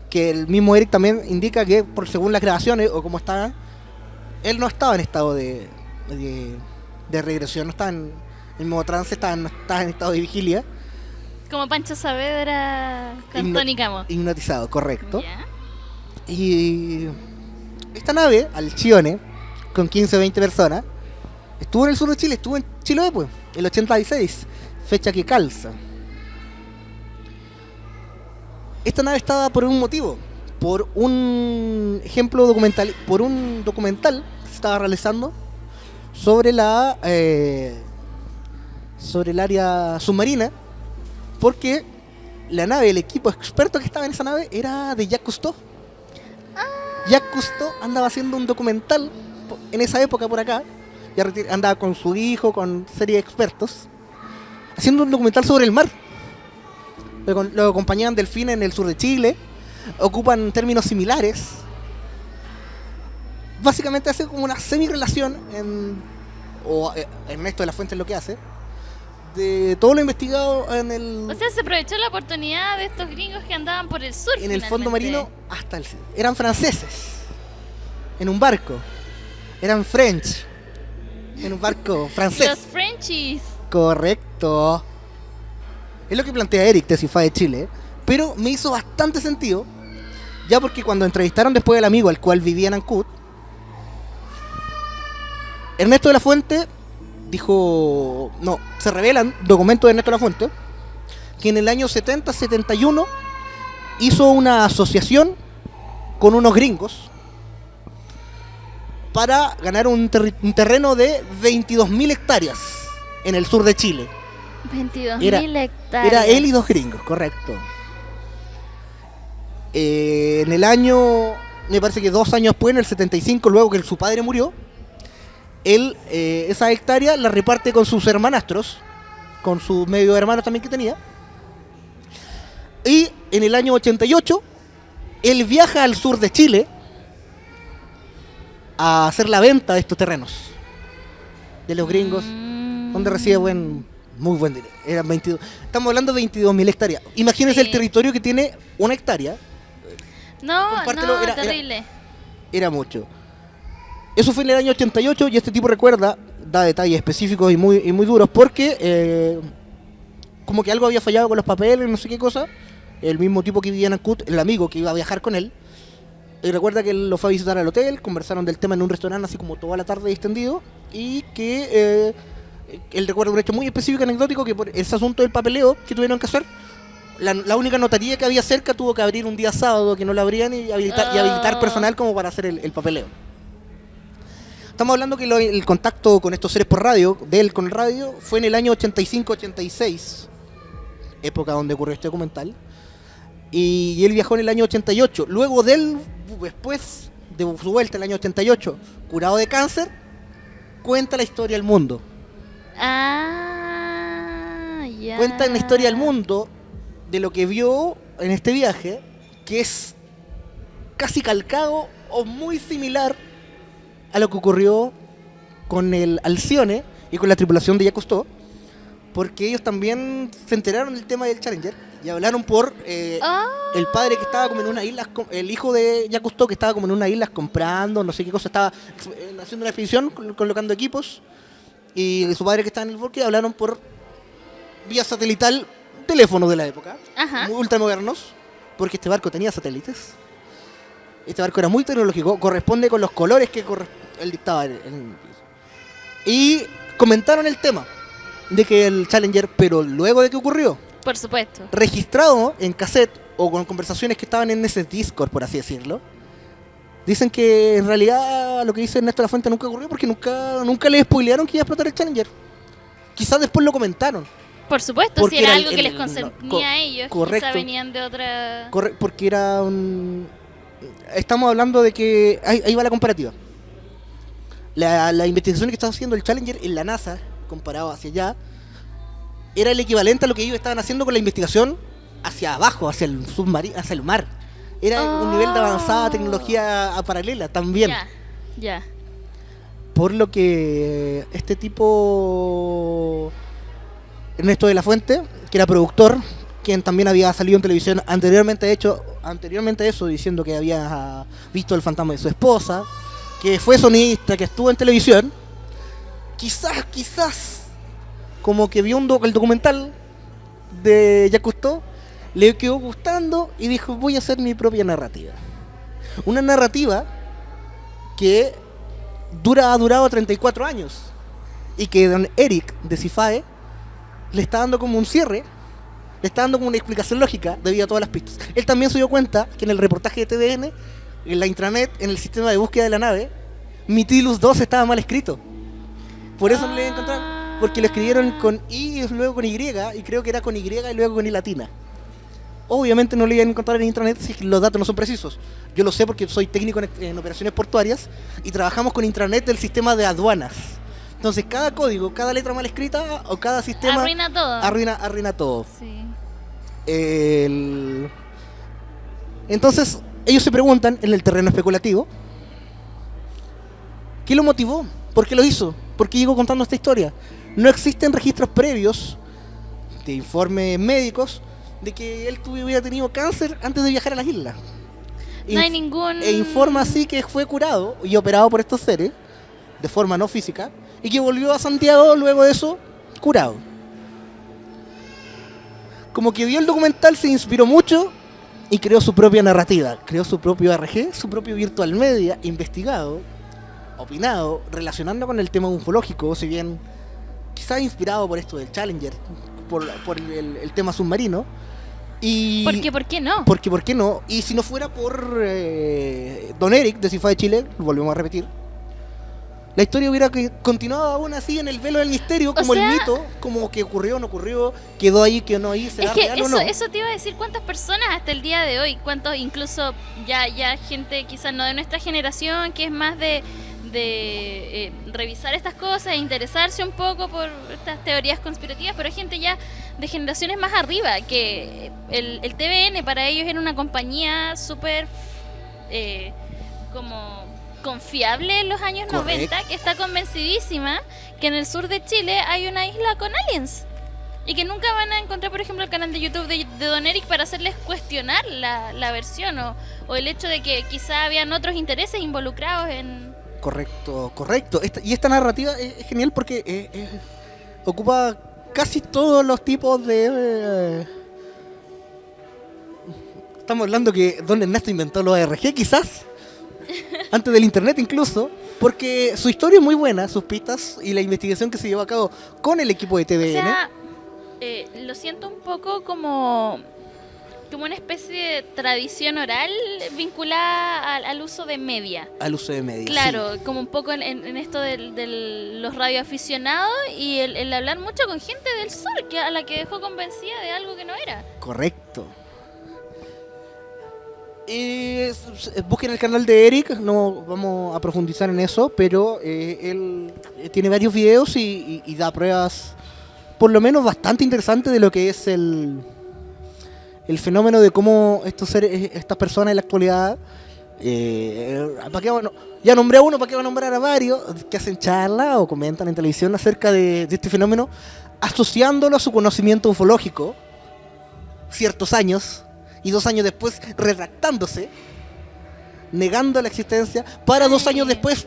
que el mismo Eric también indica que por según las grabaciones o como está, él no estaba en estado de regresión, no estaba en modo trance, no estaba en estado de vigilia. Como Pancho Saavedra con Tony Camo. Hipnotizado, correcto. Ya. Y esta nave, Alcione, con 15-20 personas, estuvo en el sur de Chile, estuvo en Chiloé, pues, el 86, fecha que calza. Esta nave estaba por un motivo, por un ejemplo documental, por un documental que se estaba realizando sobre sobre el área submarina, porque la nave, el equipo experto que estaba en esa nave era de Jacques Cousteau. Jacques Cousteau andaba haciendo un documental en esa época por acá, ya andaba con su hijo, con serie de expertos, haciendo un documental sobre el mar. Lo acompañaban delfines en el sur de Chile, ocupan términos similares. Básicamente hace como una semi-relación Ernesto de la Fuente es lo que hace, de todo lo investigado en el... O sea, se aprovechó la oportunidad de estos gringos que andaban por el sur. En el fondo marino hasta el... Eran franceses, en un barco. Eran French, en un barco francés. Los Frenchies. Correcto. Es lo que plantea Eric Tesifá de Chile, pero me hizo bastante sentido, ya porque cuando entrevistaron después al amigo al cual vivía en Ancud, Ernesto de la Fuente dijo, no, se revelan documentos de Ernesto de la Fuente, que en el año 70-71 hizo una asociación con unos gringos para ganar un terreno de 22.000 hectáreas en el sur de Chile. 22.000 hectáreas. Era él y 2 gringos, correcto. En el año, me parece que 2 años después, en el 75, luego que su padre murió, él esa hectárea la reparte con sus hermanastros, con sus medio hermanos también que tenía. Y en el año 88, él viaja al sur de Chile a hacer la venta de estos terrenos de los gringos, donde recibe muy buen dinero. Eran 22, estamos hablando de 22.000 hectáreas. Imagínense el territorio que tiene una hectárea. No, terrible. Era mucho. Eso fue en el año 88 y este tipo da detalles específicos y muy duros porque como que algo había fallado con los papeles, no sé qué cosa. El mismo tipo que vivía en Ancud, el amigo que iba a viajar con él, y recuerda que él lo fue a visitar al hotel, conversaron del tema en un restaurante así como toda la tarde extendido, y que él recuerda un hecho muy específico y anecdótico, que por ese asunto del papeleo que tuvieron que hacer, la única notaría que había cerca tuvo que abrir un día sábado que no la abrían y habilitar personal como para hacer el papeleo. Estamos hablando que el contacto con estos seres por radio, de él con el radio, fue en el año 85-86, época donde ocurrió este documental, y él viajó en el año 88. Luego de él, después de su vuelta en el año 88, curado de cáncer, cuenta la historia del mundo. Ya. Cuenta la historia del mundo de lo que vio en este viaje, que es casi calcado o muy similar a lo que ocurrió con el Alcione y con la tripulación de Jacques Cousteau, porque ellos también se enteraron del tema del Challenger y hablaron por el padre que estaba como en una isla, el hijo de Jacques Cousteau que estaba como en una isla comprando, no sé qué cosa, estaba haciendo una expedición, colocando equipos, y su padre que estaba en el bosque, hablaron por vía satelital, teléfonos de la época, ultramodernos, porque este barco tenía satélites. Este barco era muy tecnológico, corresponde con los colores que él dictaba. Y comentaron el tema de que el Challenger, pero luego de que ocurrió, por supuesto, registrado en cassette o con conversaciones que estaban en ese Discord, por así decirlo, dicen que en realidad lo que dice Ernesto de la Fuente nunca ocurrió porque nunca le spoilearon que iba a explotar el Challenger. Quizás después lo comentaron. Por supuesto, porque si era algo que les concernía a ellos, correcto, quizás venían de otra... porque era estamos hablando de que... Ahí va la comparativa. La investigación que estaba haciendo el Challenger en la NASA, comparado hacia allá, era el equivalente a lo que ellos estaban haciendo con la investigación hacia abajo, hacia el submarino, hacia el mar. Era un nivel de avanzada tecnología paralela también. Ya. Por lo que este tipo, Ernesto de la Fuente, que era productor, quien también había salido en televisión anteriormente a eso, diciendo que había visto el fantasma de su esposa, que fue sonidista, que estuvo en televisión, quizás, como que vio el documental de Jacques Cousteau, le quedó gustando y dijo, voy a hacer mi propia narrativa. Una narrativa que ha durado 34 años y que don Eric de Sifae le está dando como un cierre, le está dando como una explicación lógica debido a todas las pistas. Él también se dio cuenta que en el reportaje de TVN, en la intranet, en el sistema de búsqueda de la nave, Mitilus 2 estaba mal escrito. Por eso no le encontraron, porque lo escribieron con I y luego con Y, y creo que era con Y y luego con I latina. Obviamente no lo iban a encontrar en intranet si los datos no son precisos. Yo lo sé porque soy técnico en operaciones portuarias y trabajamos con intranet del sistema de aduanas. Entonces cada código, cada letra mal escrita o cada sistema arruina todo. Arruina todo. Sí. Entonces ellos se preguntan en el terreno especulativo, ¿qué lo motivó? ¿Por qué lo hizo? ¿Por qué llegó contando esta historia? No existen registros previos de informes médicos de que él hubiera tenido cáncer antes de viajar a las islas. No hay ningún... E informa así que fue curado y operado por estos seres, de forma no física, y que volvió a Santiago luego de eso, curado. Como que vio el documental, se inspiró mucho y creó su propia narrativa. Creó su propio RG, su propio virtual media, investigado, opinado, relacionando con el tema ufológico, si bien quizás inspirado por esto del Challenger, por el tema submarino. Y porque, ¿por qué no? Porque, ¿por qué no? Y si no fuera por don Eric de Sifae Chile, volvemos a repetir, la historia hubiera continuado aún así en el velo del misterio, como el mito, como que ocurrió o no ocurrió, quedó ahí, quedó no ahí, será real o no. Eso te iba a decir, cuántas personas hasta el día de hoy, cuántos incluso ya gente quizás no de nuestra generación, que es más de revisar estas cosas e interesarse un poco por estas teorías conspirativas, pero hay gente ya de generaciones más arriba, que el TVN para ellos era una compañía súper como confiable en los años Correcto. 90, que está convencidísima que en el sur de Chile hay una isla con aliens y que nunca van a encontrar, por ejemplo, el canal de YouTube de Don Eric para hacerles cuestionar la versión o el hecho de que quizá habían otros intereses involucrados en... Correcto. Esta narrativa es genial porque ocupa casi todos los tipos de... Estamos hablando que don Ernesto inventó los ARG, quizás, antes del internet incluso, porque su historia es muy buena, sus pistas y la investigación que se llevó a cabo con el equipo de TVN. O sea, lo siento un poco como una especie de tradición oral vinculada al uso de media. Al uso de media. Claro, sí. como un poco en esto de los radioaficionados y el hablar mucho con gente del sol, a la que dejó convencida de algo que no era. Correcto. Busquen el canal de Eric, no vamos a profundizar en eso, pero él tiene varios videos y da pruebas por lo menos bastante interesantes de lo que es el fenómeno de cómo estas personas en la actualidad, ya nombré a uno, ¿para qué voy a nombrar a varios? Que hacen charlas o comentan en televisión acerca de este fenómeno, asociándolo a su conocimiento ufológico, ciertos años, y 2 años después retractándose, negando la existencia, para 2 años después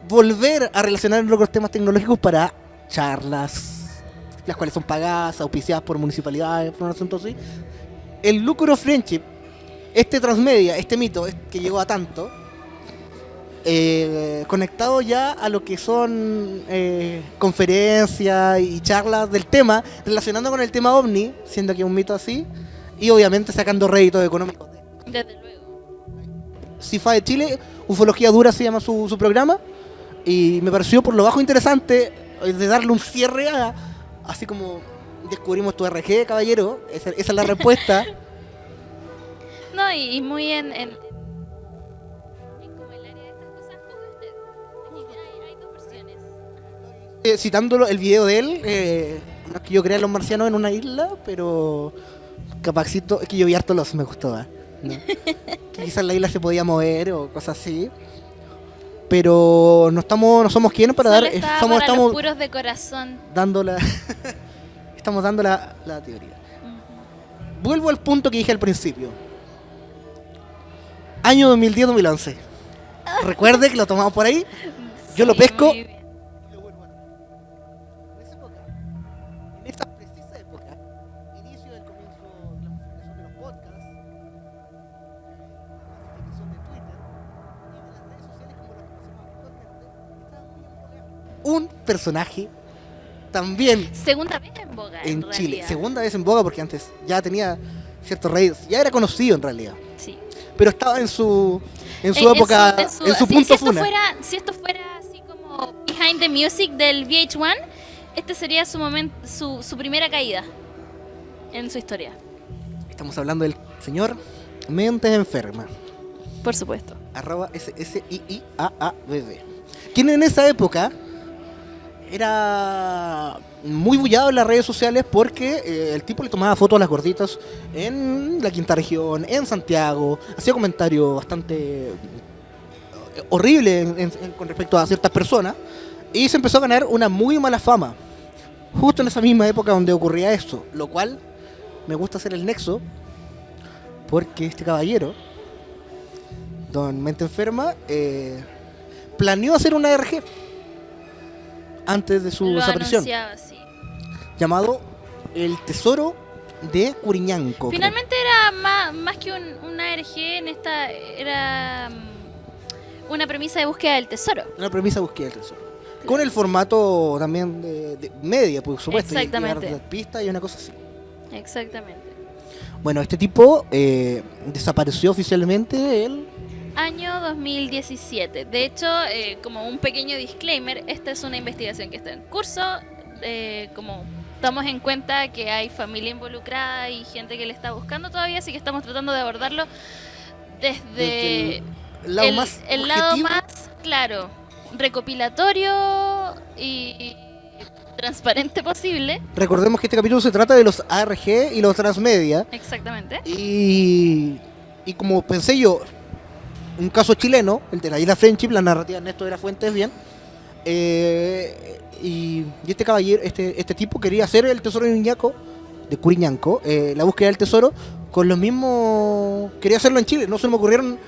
volver a relacionarlo con temas tecnológicos para charlas, las cuales son pagadas, auspiciadas por municipalidades, por un asunto así. El lucro friendship, transmedia, este mito que llegó a tanto, conectado ya a lo que son conferencias y charlas del tema, relacionando con el tema OVNI, siendo que es un mito así, y obviamente sacando réditos económicos. Desde luego. Sifae Chile, Ufología Dura se llama su programa, y me pareció por lo bajo interesante de darle un cierre así como descubrimos tu RG, caballero, esa es la respuesta. No, y muy en como el área de estas cosas, juzgue usted. Aquí hay 2 versiones. Citándolo, el video de él, no es que yo crea los marcianos en una isla, pero capacito, es que yo vi harto me gustó, ¿no? Que quizás la isla se podía mover o cosas así, pero no somos quienes para Solo dar, para los puros de corazón. Estamos dando la teoría. Vuelvo al punto que dije al principio. Año 2010-2011. Recuerde que lo tomamos por ahí. Yo lo pesco. muy bien. Y lo vuelvo a traer. En esa época, en esa precisa época, inicio del comienzo de la masificación de los podcasts, la masificación de Twitter y de las redes sociales como las conocemos actualmente, estaba muy en boga un personaje también Segunda vez en boga, en en Chile. realidad. Segunda vez en boga porque antes ya tenía ciertos redes, ya era conocido en realidad, Sí. pero estaba en su época, en su punto funa. Si esto fuera así como Behind the Music del VH1, este sería su momento, su primera caída en su historia. Estamos hablando del señor Mentes Enferma, Por supuesto. @SSIIAABB, quien en esa época era muy bullado en las redes sociales porque el tipo le tomaba fotos a las gorditas en la quinta región, en Santiago, hacía comentarios bastante horribles con respecto a ciertas personas y se empezó a ganar una muy mala fama justo en esa misma época donde ocurría esto, lo cual me gusta hacer el nexo porque este caballero, don Mente Enferma, planeó hacer una ARG antes de su Lo desaparición, anunciaba, sí. llamado El Tesoro de Curiñanco. Finalmente era más que una ARG, en esta era una premisa de búsqueda del tesoro. Una premisa de búsqueda del tesoro. Con el formato también de media, por supuesto. Exactamente. Y dar pistas y una cosa así. Exactamente. Bueno, este tipo desapareció oficialmente el... Año 2017. De hecho, como un pequeño disclaimer, esta es una investigación que está en curso. Como tomamos en cuenta que hay familia involucrada y gente que le está buscando todavía, así que estamos tratando de abordarlo desde el lado más el lado objetivo. más, claro, recopilatorio y transparente posible. Recordemos que este capítulo se trata de los ARG y los transmedia. Exactamente. Y como pensé yo, un caso chileno, el de la isla Friendship, la narrativa de Ernesto de la Fuente es bien. Y este caballero, este tipo quería hacer el tesoro de Curiñanco, la búsqueda del tesoro, con los mismos. Quería hacerlo en Chile, no se me ocurrieron.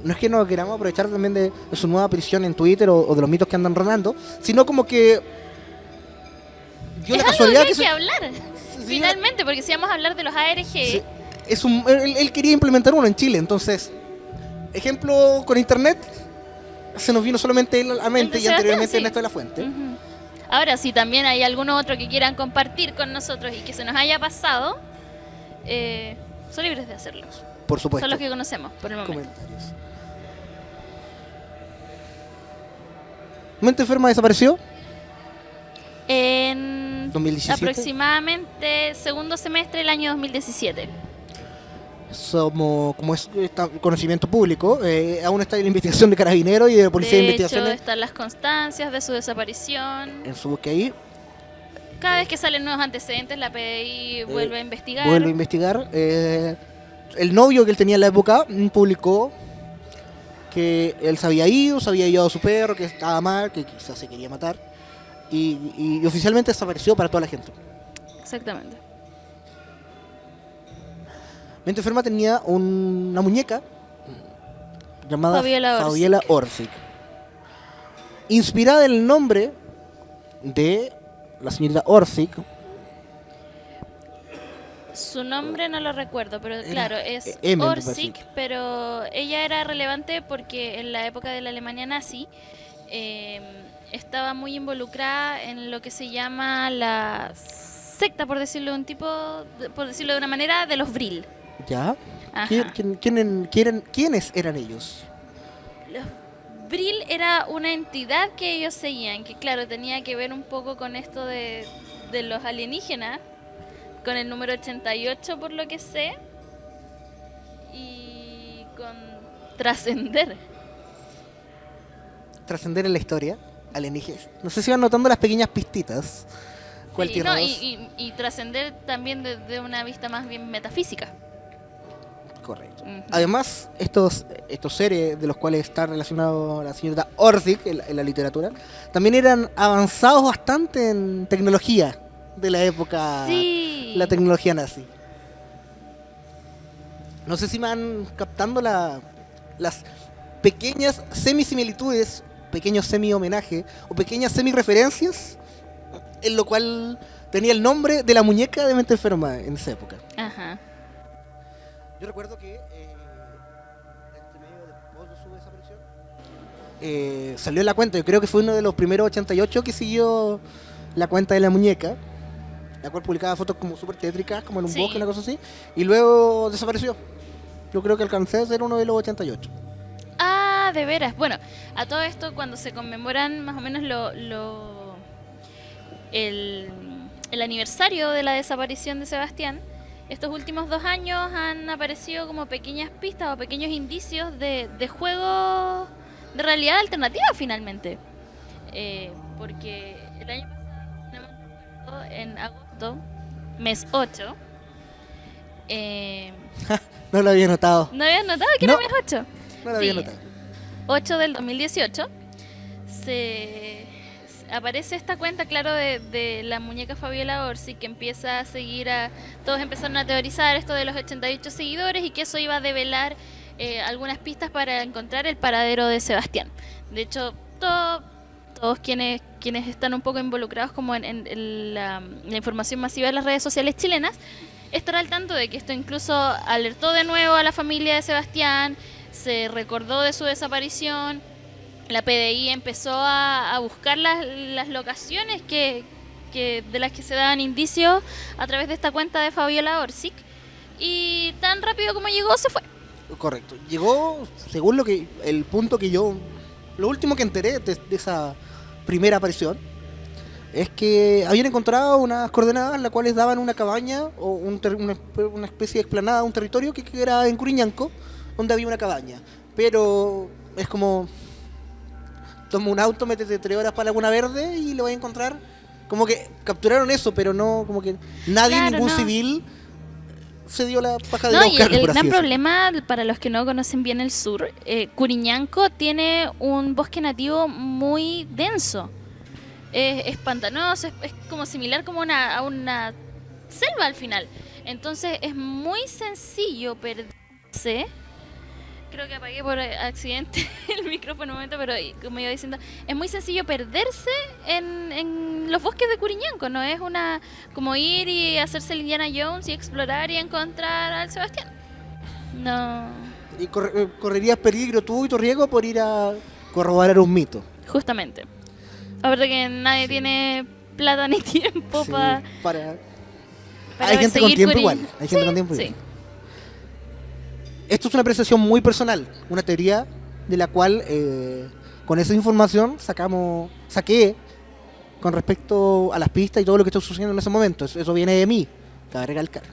No es que no queramos aprovechar también de su nueva aparición en Twitter o de los mitos que andan rondando, sino como que. Dio Es la algo casualidad que hay se- que hablar, sí, finalmente, porque si vamos a hablar de los ARG, sí, él quería implementar uno en Chile, entonces. Ejemplo con internet, se nos vino solamente él a la mente El de y anteriormente Sebastián, sí. Ernesto de la Fuente. Ujú. Ahora, si también hay alguno otro que quieran compartir con nosotros y que se nos haya pasado, son libres de hacerlo. Por supuesto. Son los que conocemos por el momento. Comentarios. Mente Enferma desapareció En 2017. aproximadamente segundo semestre del año 2017. Como es conocimiento público, aún está en la investigación de Carabineros y de Policía de De hecho, Investigaciones están las constancias de su desaparición. en su búsqueda ahí. Cada vez que salen nuevos antecedentes, la PDI vuelve a investigar. Vuelve a investigar. El novio que él tenía en la época publicó que él se había llevado a su perro, que estaba mal, que quizás se quería matar. Y oficialmente desapareció para toda la gente. Exactamente. Mente Enferma tenía una muñeca llamada Fabiola Fabiola Orsic, inspirada en el nombre de la señorita Orsic. Su nombre no lo recuerdo, pero Era claro, es M, me Orsic, parece. pero ella era relevante porque en la época de la Alemania nazi estaba muy involucrada en lo que se llama la secta, por decirlo por decirlo de una manera, de los Vril. ¿Ya? Ajá. ¿Quiénes eran ellos? Los Vril era una entidad que ellos seguían, que claro, tenía que ver un poco con esto de los alienígenas, con el número 88 por lo que sé, y con trascender. Trascender en la historia, alienígenas. No sé si van notando las pequeñas pistitas. ¿Cuál Sí, tierra no, dos? y trascender también de una vista más bien metafísica. Correcto. Ujú. Además, estos seres de los cuales está relacionado la señorita Orsic en la literatura, también eran avanzados bastante en tecnología de la época, Sí. la tecnología nazi. No sé si me van captando las pequeñas semi-similitudes, pequeños semi-homenajes o pequeñas semi-referencias, en lo cual tenía el nombre de la muñeca de Mente Enferma en esa época. Ajá. Yo recuerdo que entre medio después de su desaparición salió la cuenta. Yo creo que fue uno de los primeros 88 que siguió la cuenta de la muñeca, la cual publicaba fotos como súper tétricas, como en un Sí. bosque, una cosa así, y luego desapareció. Yo creo que alcancé a ser uno de los 88. Ah, de veras. Bueno, a todo esto, cuando se conmemoran más o menos el aniversario de la desaparición de Sebastián, estos últimos 2 años han aparecido como pequeñas pistas o pequeños indicios de juegos de realidad alternativa finalmente. Porque el año pasado, si no me acuerdo, en agosto, mes 8, No lo había notado. ¿no habías notado que No. era mes 8? No lo había Sí. notado. 8 del 2018 aparece esta cuenta, claro, de la muñeca Fabiola Orsi, que empieza a seguir todos empezaron a teorizar esto de los 88 seguidores y que eso iba a develar algunas pistas para encontrar el paradero de Sebastián. De hecho, todos quienes están un poco involucrados como en la información masiva de las redes sociales chilenas estar al tanto de que esto incluso alertó de nuevo a la familia de Sebastián, se recordó de su desaparición, la PDI empezó a buscar las locaciones de las que se daban indicios a través de esta cuenta de Fabiola Orsic, y tan rápido como llegó se fue. Correcto. Llegó, según lo último que enteré de esa primera aparición, es que habían encontrado unas coordenadas las cuales daban una cabaña o una especie de explanada, un territorio que era en Curiñanco, donde había una cabaña. Pero es como, toma un auto, métete 3 horas para Laguna Verde y lo vas a encontrar. Como que capturaron eso, pero no, como que nadie, Claro, ningún no. civil se dio la paja de No, ir a y buscarlo, el por así gran decirlo. problema, para los que no conocen bien el sur, Curiñanco tiene un bosque nativo muy denso. Es pantanoso, es como similar como a una selva al final. Entonces es muy sencillo perderse. Creo que apagué por accidente el micrófono un momento, pero como iba diciendo, es muy sencillo perderse en los bosques de Curiñanco. No es como ir y hacerse el Indiana Jones y explorar y encontrar al Sebastián. No, Y correrías peligro tú y tu riesgo por ir a corroborar un mito. justamente. Aparte que nadie tiene plata ni tiempo Sí, para Hay gente con seguir tiempo Curi- igual. Hay gente con tiempo Sí. igual. Esto es una apreciación muy personal, una teoría de la cual con esa información saqué con respecto a las pistas y todo lo que está sucediendo en ese momento. Eso viene de mí, cabe recalcar.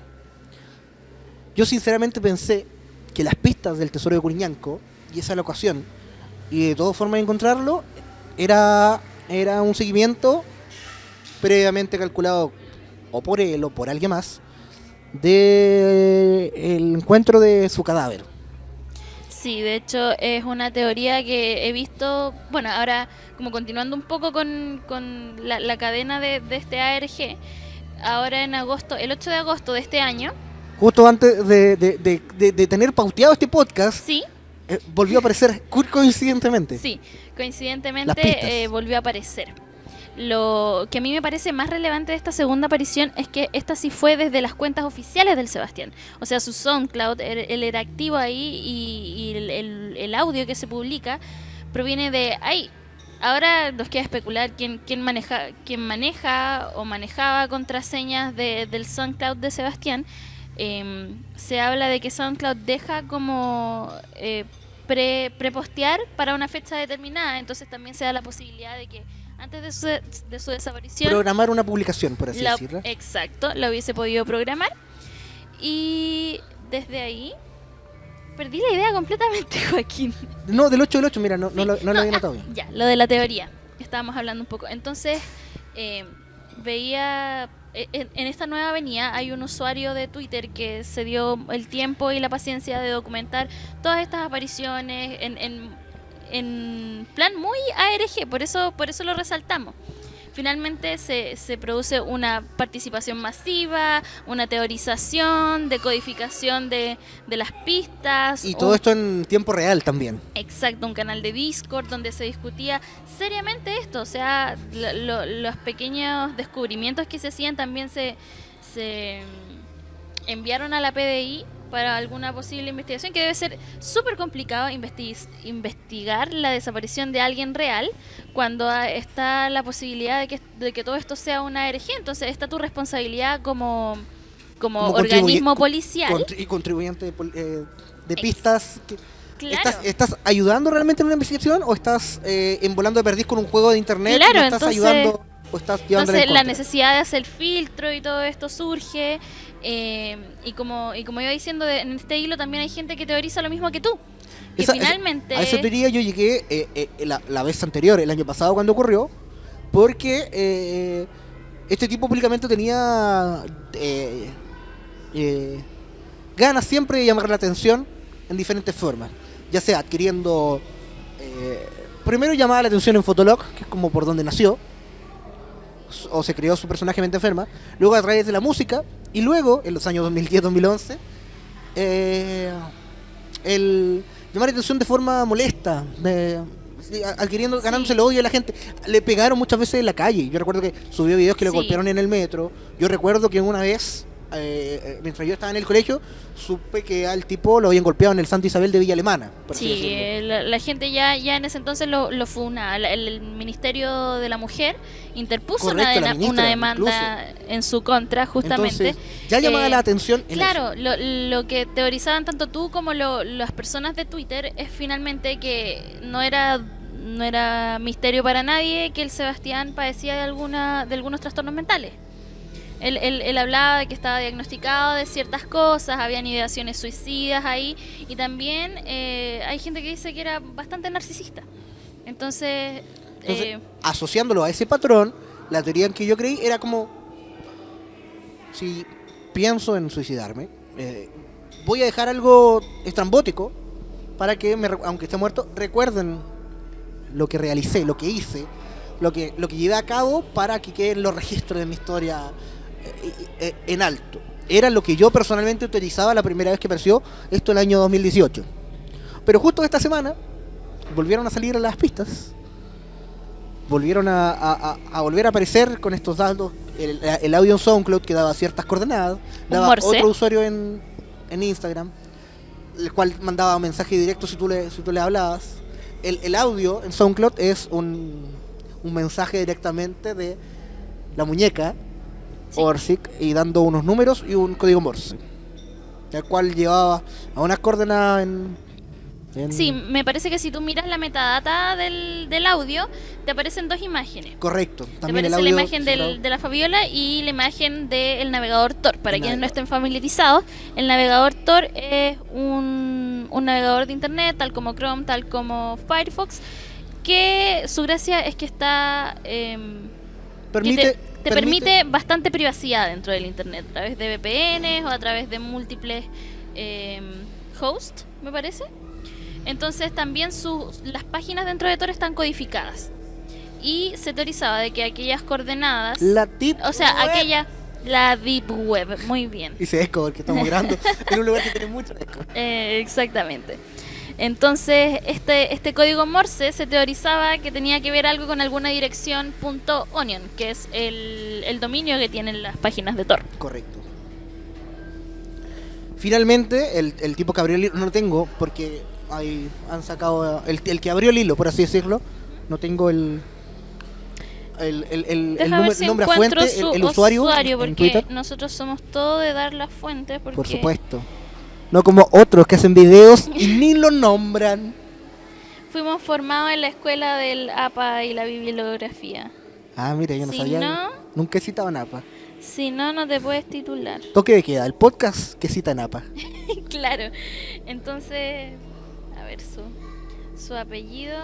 Yo sinceramente pensé que las pistas del tesoro de Curiñanco y esa locación y de todas formas de encontrarlo era un seguimiento previamente calculado o por él o por alguien más de el encuentro de su cadáver. Sí, de hecho es una teoría que he visto, bueno, ahora como continuando un poco con la cadena de este ARG, ahora en agosto, el 8 de agosto de este año, Justo antes de tener pauteado este podcast, sí, volvió a aparecer coincidentemente. sí, Las coincidentemente pistas. volvió a aparecer. Lo que a mí me parece más relevante de esta segunda aparición es que esta sí fue desde las cuentas oficiales del Sebastián. O sea, su SoundCloud, él era activo ahí y el audio que se publica proviene de ahí. Ahora nos queda especular quién maneja o manejaba contraseñas del SoundCloud de Sebastián. Se habla de que SoundCloud deja como prepostear para una fecha determinada, entonces también se da la posibilidad de que antes de su desaparición Programar una publicación, por así decirlo. exacto, lo hubiese podido programar, y desde ahí perdí la idea completamente, Joaquín. No, del 8 del 8, mira, no lo había ah, notado bien. Ya, lo de la teoría, estábamos hablando un poco. Entonces, veía, en esta nueva avenida hay un usuario de Twitter que se dio el tiempo y la paciencia de documentar todas estas apariciones en plan muy ARG, por eso lo resaltamos. finalmente se produce una participación masiva, una teorización, decodificación de las pistas. Y todo esto en tiempo real también. Exacto, un canal de Discord donde se discutía seriamente esto, o sea, los pequeños descubrimientos que se hacían también se enviaron a la PDI para alguna posible investigación, que debe ser súper complicado investigar la desaparición de alguien real cuando está la posibilidad de que todo esto sea una herejía. Entonces está tu responsabilidad como organismo policial. Y contribuyente de pistas. Claro. ¿Estás ayudando realmente en una investigación o estás volando de perdiz con un juego de internet? Claro, ¿No estás ayudando o estás llevándola en entonces la contra? necesidad de hacer filtro y todo esto surge. Y como iba diciendo, en este hilo también hay gente que teoriza lo mismo que tú. Que finalmente... A esa teoría yo llegué la vez anterior, el año pasado cuando ocurrió, porque este tipo públicamente tenía ganas siempre de llamar la atención en diferentes formas, ya sea adquiriendo... primero llamaba la atención en Fotolog, que es como por donde nació, o se creó su personaje Mente Enferma, luego a través de la música, y luego, en los años 2010-2011, el llamar la atención de forma molesta, ganándose el odio de la gente. Le pegaron muchas veces en la calle. Yo recuerdo que subió videos que le golpearon en el metro. Yo recuerdo que una vez, mientras yo estaba en el colegio, supe que al tipo lo habían golpeado en el Santa Isabel de Villa Alemana. Sí, la gente ya en ese entonces lo funa. El Ministerio de la Mujer interpuso una demanda en su contra, justamente. Entonces, ya llamaba la atención. Claro, lo que teorizaban tanto tú como las personas de Twitter es finalmente que no era misterio para nadie que el Sebastián padecía de algunos trastornos mentales. Él hablaba de que estaba diagnosticado de ciertas cosas, habían ideaciones suicidas ahí, y también hay gente que dice que era bastante narcisista. Entonces asociándolo a ese patrón, la teoría en que yo creí era como: si pienso en suicidarme, voy a dejar algo estrambótico para que, aunque esté muerto, recuerden lo que realicé, lo que hice, lo que llevé a cabo, para que queden los registros de mi historia en alto. Era lo que yo personalmente utilizaba la primera vez que apareció esto, el año 2018. Pero justo esta semana volvieron a salir las pistas, volvieron a volver a aparecer con estos datos. El audio en SoundCloud que daba ciertas coordenadas, daba otro usuario en Instagram, el cual mandaba un mensaje directo si tú le hablabas. El audio en SoundCloud es un mensaje directamente de la muñeca Orsic, y dando unos números y un código Morse, el cual llevaba a unas coordenadas en... Sí, me parece que si tú miras la metadata del audio, te aparecen dos imágenes. Correcto. También te aparece la imagen de la Fabiola y la imagen del navegador Tor. Para quienes no estén familiarizados, el navegador Tor es un navegador de internet, tal como Chrome, tal como Firefox, que su gracia es que está... te permite bastante privacidad dentro del internet, a través de VPNs o a través de múltiples hosts, me parece. Entonces también las páginas dentro de Tor están codificadas. Y se teorizaba de que aquellas coordenadas... La Deep Web, muy bien. Dice eco porque estamos grabando en un lugar que tiene mucho eco. Exactamente. Entonces este código Morse se teorizaba que tenía que ver algo con alguna dirección .onion, que es el dominio que tienen las páginas de Tor. Correcto. Finalmente, el tipo que abrió el hilo, no lo tengo porque han sacado el que abrió el hilo, por así decirlo. No tengo el nombre a fuente, el usuario porque en Twitter. Nosotros somos todo de dar las fuentes. Porque... Por supuesto. No como otros que hacen videos y ni lo nombran. Fuimos formados en la escuela del APA y la bibliografía. Ah, mira, yo no sabía. Nunca he citado en APA. Si no te puedes titular. Toque de queda, el podcast que cita en APA. Claro. Entonces, a ver, su apellido,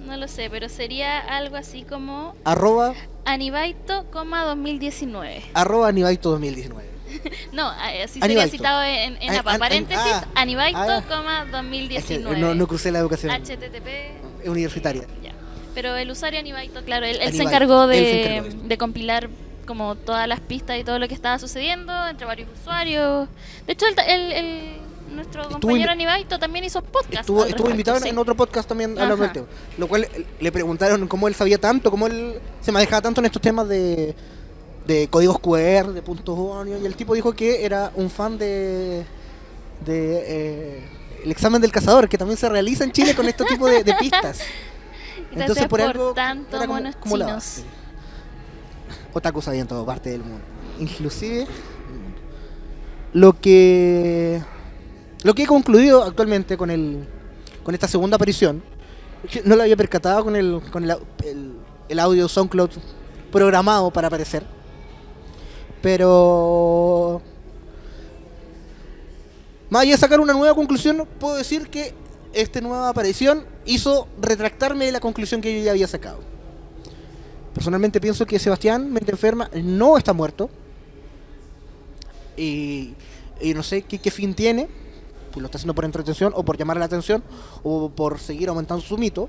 no lo sé, pero sería algo así como... Anibaito, 2019. @Anibaito 2019. No, así sería citado en APA. Paréntesis, Anibaito, 2019. No crucé la educación HTTP universitaria. Ya. Pero el usuario Anibaito, claro, él se Anibaito, encargó él se encargó de eso. de compilar como todas las pistas y todo lo que estaba sucediendo entre varios usuarios. De hecho, nuestro compañero Anibaito también hizo un podcast. Estuvo invitado en otro podcast también hablando del tema. Lo cual le preguntaron cómo él sabía tanto, cómo él se manejaba tanto en estos temas de códigos QR, de puntos ONU, y el tipo dijo que era un fan de el examen del cazador, que también se realiza en Chile con este tipo de pistas. Gracias Entonces por algo tanto, era monos como la chinos. base. Otakus había en toda parte del mundo. Inclusive lo que he concluido actualmente con esta segunda aparición, no lo había percatado con el audio SoundCloud programado para aparecer, pero más allá de sacar una nueva conclusión, puedo decir que esta nueva aparición hizo retractarme de la conclusión que yo ya había sacado. Personalmente pienso que Sebastián, mente enferma, no está muerto. Y no sé qué fin tiene, si lo está haciendo por entretención o por llamar la atención o por seguir aumentando su mito.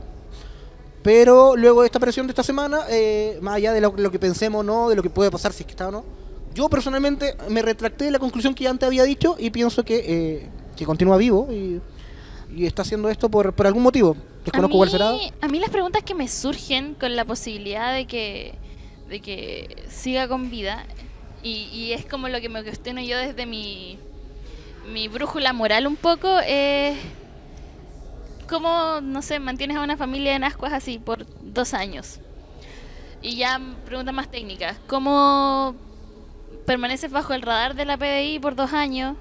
Pero luego de esta aparición de esta semana, más allá de lo que pensemos o no, de lo que puede pasar si es que está o no, yo personalmente me retracté de la conclusión que ya antes había dicho y pienso que continúa vivo y está haciendo esto por algún motivo. Desconozco cuál será. A mí las preguntas que me surgen con la posibilidad de que siga con vida, y es como lo que me cuestiono yo desde mi brújula moral un poco, es cómo, no sé, mantienes a una familia en ascuas así por 2 años. Y ya preguntas más técnicas, ¿cómo permaneces bajo el radar de la PDI por 2 años?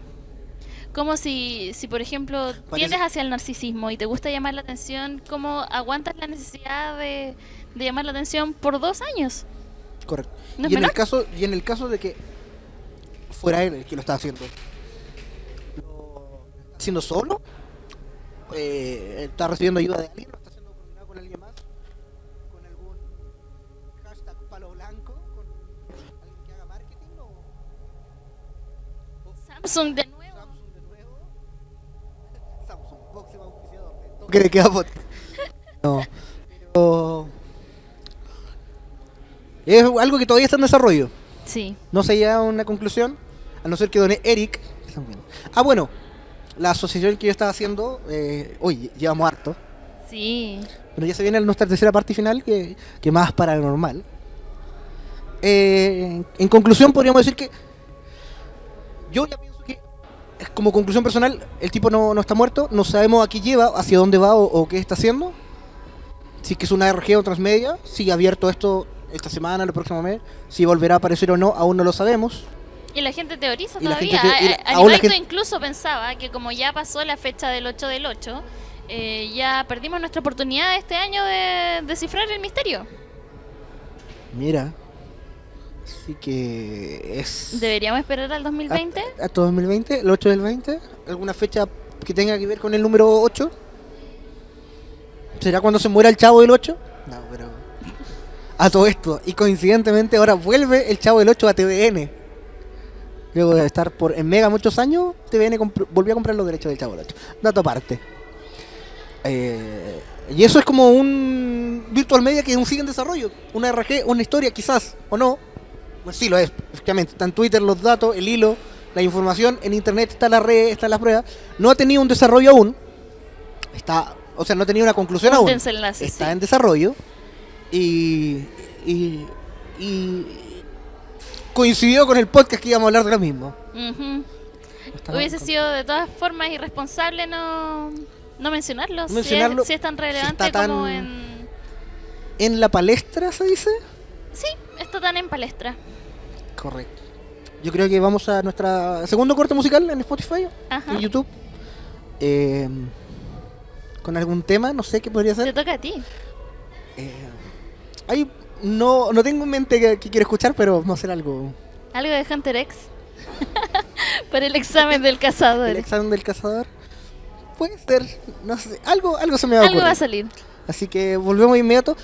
Como si por ejemplo, tiendes hacia el narcisismo y te gusta llamar la atención, ¿cómo aguantas la necesidad de llamar la atención por 2 años? Correcto. ¿No es y, menor? en el caso de que fuera él el que lo está haciendo, ¿lo está haciendo solo? ¿Está recibiendo ayuda de alguien? ¿Lo está haciendo coordinado con alguien más? ¿Con algún hashtag palo blanco? ¿Con alguien que haga marketing? Samsung de nuevo. Samsung de nuevo. Samsung, próximo auspiciador. ¿Qué le queda? No. Pero es algo que todavía está en desarrollo. Sí. No se llega a una conclusión, a no ser que done Eric. Ah, bueno, la asociación que yo estaba haciendo, oye, llevamos harto. Sí. Pero ya se viene nuestra tercera parte final, que más paranormal. En conclusión, podríamos decir que yo ya pienso que, como conclusión personal, el tipo no está muerto. No sabemos a qué lleva, hacia dónde va o qué está haciendo. Si es que es una RG o transmedia, sigue abierto esto esta semana, el próximo mes. Si volverá a aparecer o no, aún no lo sabemos. Y la gente teoriza Y la todavía. gente Anibaito gente- incluso pensaba que como ya pasó la fecha del 8 del 8, ya perdimos nuestra oportunidad este año de descifrar el misterio. Mira. Así que es... ¿Deberíamos esperar al 2020? ¿Hasta 2020? ¿El 8 del 20? ¿Alguna fecha que tenga que ver con el número 8? ¿Será cuando se muera el Chavo del 8? No, pero... A todo esto. Y coincidentemente ahora vuelve el Chavo del 8 a TVN. Luego de estar en Mega muchos años, TVN volvió a comprar los derechos del Chavo del 8. Dato aparte. Y eso es como un virtual media que aún sigue en desarrollo. Una RG, una historia quizás, o no. Pues sí lo es, efectivamente. Está en Twitter los datos, el hilo, la información. En internet está la red, están las pruebas. No ha tenido un desarrollo aún. O sea, no ha tenido una conclusión aún. Desenlace, Está sí. en desarrollo. Y coincidió con el podcast que íbamos a hablar de lo mismo. Ujú. Está Hubiese mal, sido de todas formas irresponsable no mencionarlo, No mencionarlo, si es tan si relevante está tan- como en... ¿En la palestra se dice? Sí, está tan en palestra. Correcto. Yo creo que vamos a nuestra segundo corte musical en Spotify, Ajá. en YouTube. Con algún tema, no sé qué podría Te ser. toca a ti. No tengo en mente que quiero escuchar, pero vamos a hacer algo. Algo de Hunter X. Para el examen del cazador. El examen del cazador. Puede ser, no sé, algo se me va a Algo ocurrir. va a salir. Así que volvemos de inmediato.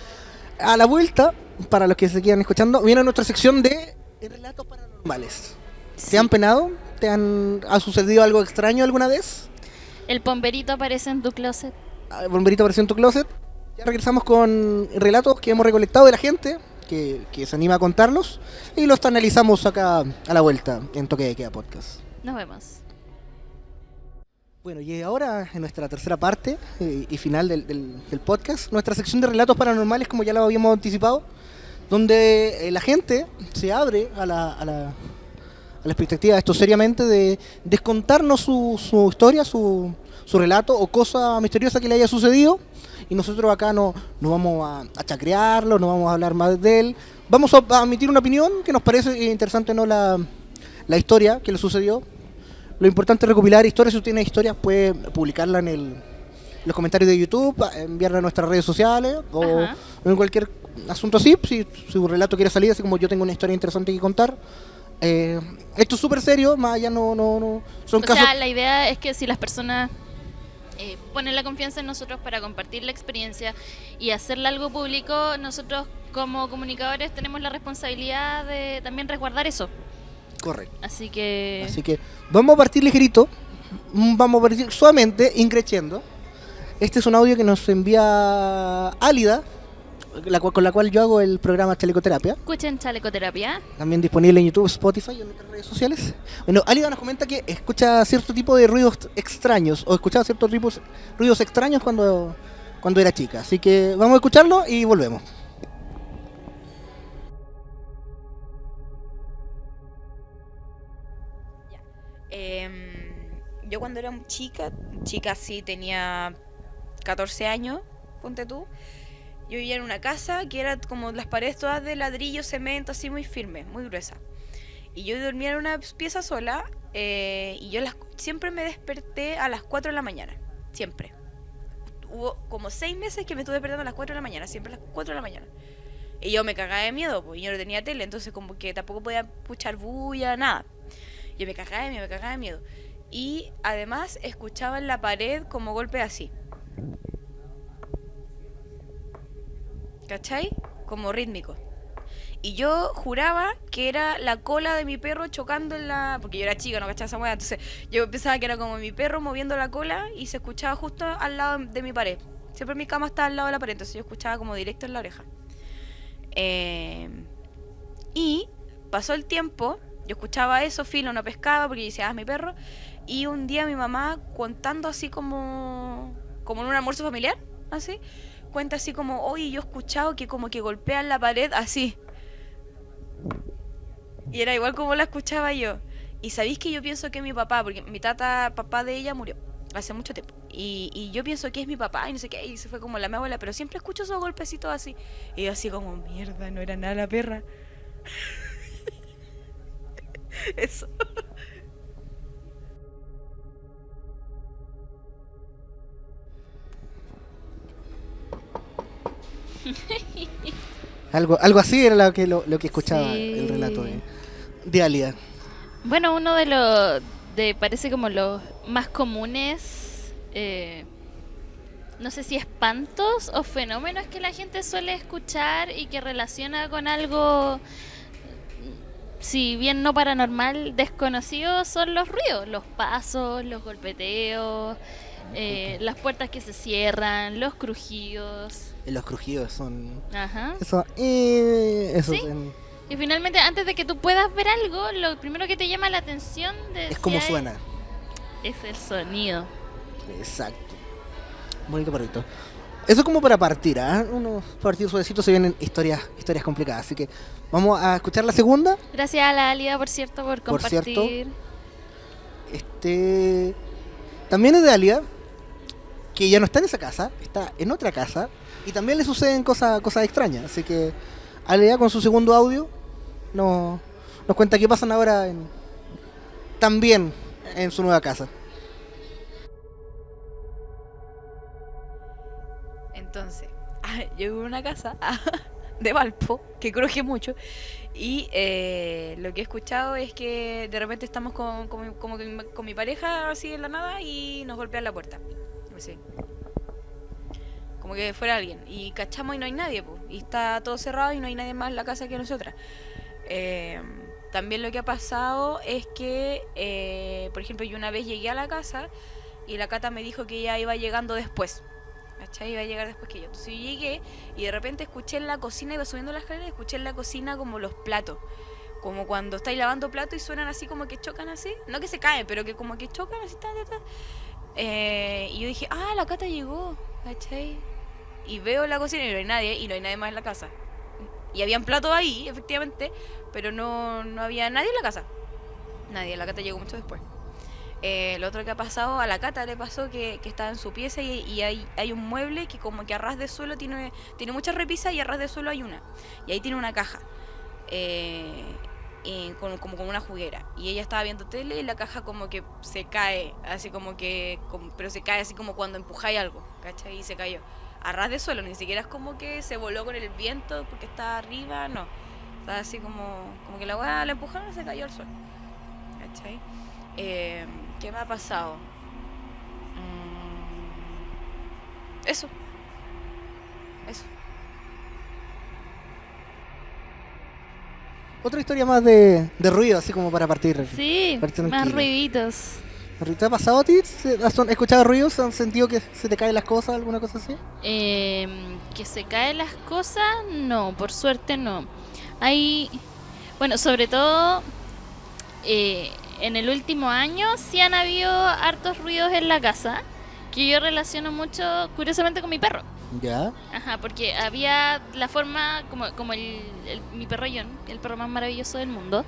A la vuelta, para los que se quedan escuchando, viene nuestra sección de relatos paranormales. ¿Te han penado? ¿Ha sucedido algo extraño alguna vez? El pomberito aparece en tu closet. ¿Bomberito apareció en tu closet? Ya regresamos con relatos que hemos recolectado de la gente, que se anima a contarlos, y los analizamos acá a la vuelta en Toque de Queda Podcast. Nos vemos. Bueno, y ahora en nuestra tercera parte y final del podcast, nuestra sección de relatos paranormales, como ya lo habíamos anticipado, donde la gente se abre a la expectativa, esto seriamente, de contarnos su historia, su relato o cosa misteriosa que le haya sucedido. Y nosotros acá no vamos a chacrearlo, no vamos a hablar más de él. Vamos a emitir una opinión que nos parece interesante, no la historia que le sucedió. Lo importante es recopilar historias. Si usted tiene historias, puede publicarla en los comentarios de YouTube, enviarla a nuestras redes sociales o en cualquier asunto así. Si su relato quiere salir, así como yo tengo una historia interesante que contar. Esto es súper serio, más allá no son casos. O sea, la idea es que si las personas ponen la confianza en nosotros para compartir la experiencia y hacerla algo público, nosotros como comunicadores tenemos la responsabilidad de también resguardar eso. Correcto. Así que vamos a partir ligerito, vamos a partir suavemente, increciendo. Este es un audio que nos envía Álida, con la cual yo hago el programa Chalecoterapia. escuchen Chalecoterapia. También disponible en YouTube, Spotify y en otras redes sociales. Bueno, Álida nos comenta que escucha cierto tipo de ruidos extraños, o escuchaba ciertos tipos ruidos extraños cuando era chica. Así que vamos a escucharlo y volvemos. Yo cuando era chica sí, tenía 14 años, ponte tú. Yo vivía en una casa que era como las paredes todas de ladrillo, cemento, así muy firme, muy gruesa. Y yo dormía en una pieza sola y yo siempre me desperté a las 4 de la mañana, siempre. Hubo como 6 meses que me estuve despertando a las 4 de la mañana, siempre a las 4 de la mañana. Y yo me cagaba de miedo, pues yo no tenía tele, entonces como que tampoco podía escuchar bulla, nada. Yo me cagaba de miedo. Y además escuchaba en la pared como golpes así. ¿Cachai? Como rítmico. Y yo juraba que era la cola de mi perro chocando en la... Porque yo era chica, no cachaba esa hueá. Entonces yo pensaba que era como mi perro moviendo la cola y se escuchaba justo al lado de mi pared. Siempre mi cama estaba al lado de la pared, entonces yo escuchaba como directo en la oreja. Y pasó el tiempo, yo escuchaba eso, filo, no pescaba porque yo decía, es mi perro. Y un día mi mamá contando así como en un almuerzo familiar, así, cuenta así como, oye, yo he escuchado que como que golpean la pared así. Y era igual como la escuchaba yo. Y sabéis que yo pienso que es mi papá, porque mi papá de ella murió hace mucho tiempo. Y yo pienso que es mi papá y no sé qué, y se fue como la mi abuela, pero siempre escucho esos golpecitos así. Y yo así como, mierda, no era nada la perra. Eso. Algo así era lo que escuchaba Sí. el relato de Álida. bueno, uno parece como los más comunes, no sé si espantos o fenómenos que la gente suele escuchar y que relaciona con algo, si bien no paranormal, desconocido, son los ruidos, los pasos, los golpeteos, las puertas que se cierran, los crujidos. Los crujidos son... Ajá. Eso ¿Sí? Y finalmente, antes de que tú puedas ver algo, lo primero que te llama la atención es como suena. es el sonido. Exacto. Bonito perrito. Eso es como para partir, ¿eh? Unos partidos suavecitos, se vienen historias complicadas. Así que vamos a escuchar la segunda. Gracias a la Alida, por cierto, por compartir. También es de Álida, que ya no está en esa casa, está en otra casa. Y también le suceden cosas extrañas. Así que Álida, con su segundo audio, nos cuenta qué pasan ahora también en su nueva casa. Entonces, yo vivo en una casa de Valpo, que cruje mucho, y lo que he escuchado es que de repente estamos con mi pareja así en la nada y nos golpean la puerta. Así. Como que fuera alguien. Y cachamos y no hay nadie, po. Y está todo cerrado y no hay nadie más en la casa que nosotras. También lo que ha pasado es que, por ejemplo, yo una vez llegué a la casa y la Cata me dijo que ella iba llegando después. ¿cachai? Iba a llegar después que yo. Entonces yo llegué y de repente escuché en la cocina, iba subiendo la escalera y escuché en la cocina como los platos. Como cuando estáis lavando platos y suenan así como que chocan así. No que se caen, pero que como que chocan así, y yo dije, la Cata llegó, ¿cachai? Y veo la cocina y no hay nadie, y no hay nadie más en la casa. Y habían platos ahí, efectivamente, pero no había nadie en la casa. Nadie, la Cata llegó mucho después. Lo otro que ha pasado, a la Cata le pasó que estaba en su pieza y hay un mueble que como que a ras de suelo tiene muchas repisas y a ras de suelo hay una. Y ahí tiene una caja. Como una juguera. Y ella estaba viendo tele y la caja como que se cae, así pero se cae así como cuando empujáis algo, ¿cachai? Y se cayó. A ras de suelo, ni siquiera es como que se voló con el viento porque está arriba, no. Está así como que la weá la empujaron y se cayó al suelo. ¿Cachai? ¿Qué me ha pasado? Eso. Otra historia más de ruido, así como para partir. Sí, partir más tranquilo. ruiditos. ¿Te ha pasado a ti? ¿Has escuchado ruidos? ¿Has sentido que se te caen las cosas, alguna cosa así? Que se caen las cosas, no, por suerte no. Bueno, sobre todo en el último año sí han habido hartos ruidos en la casa que yo relaciono mucho, curiosamente, con mi perro. Ya. Ajá, porque había la forma, como mi perro John, el perro más maravilloso del mundo,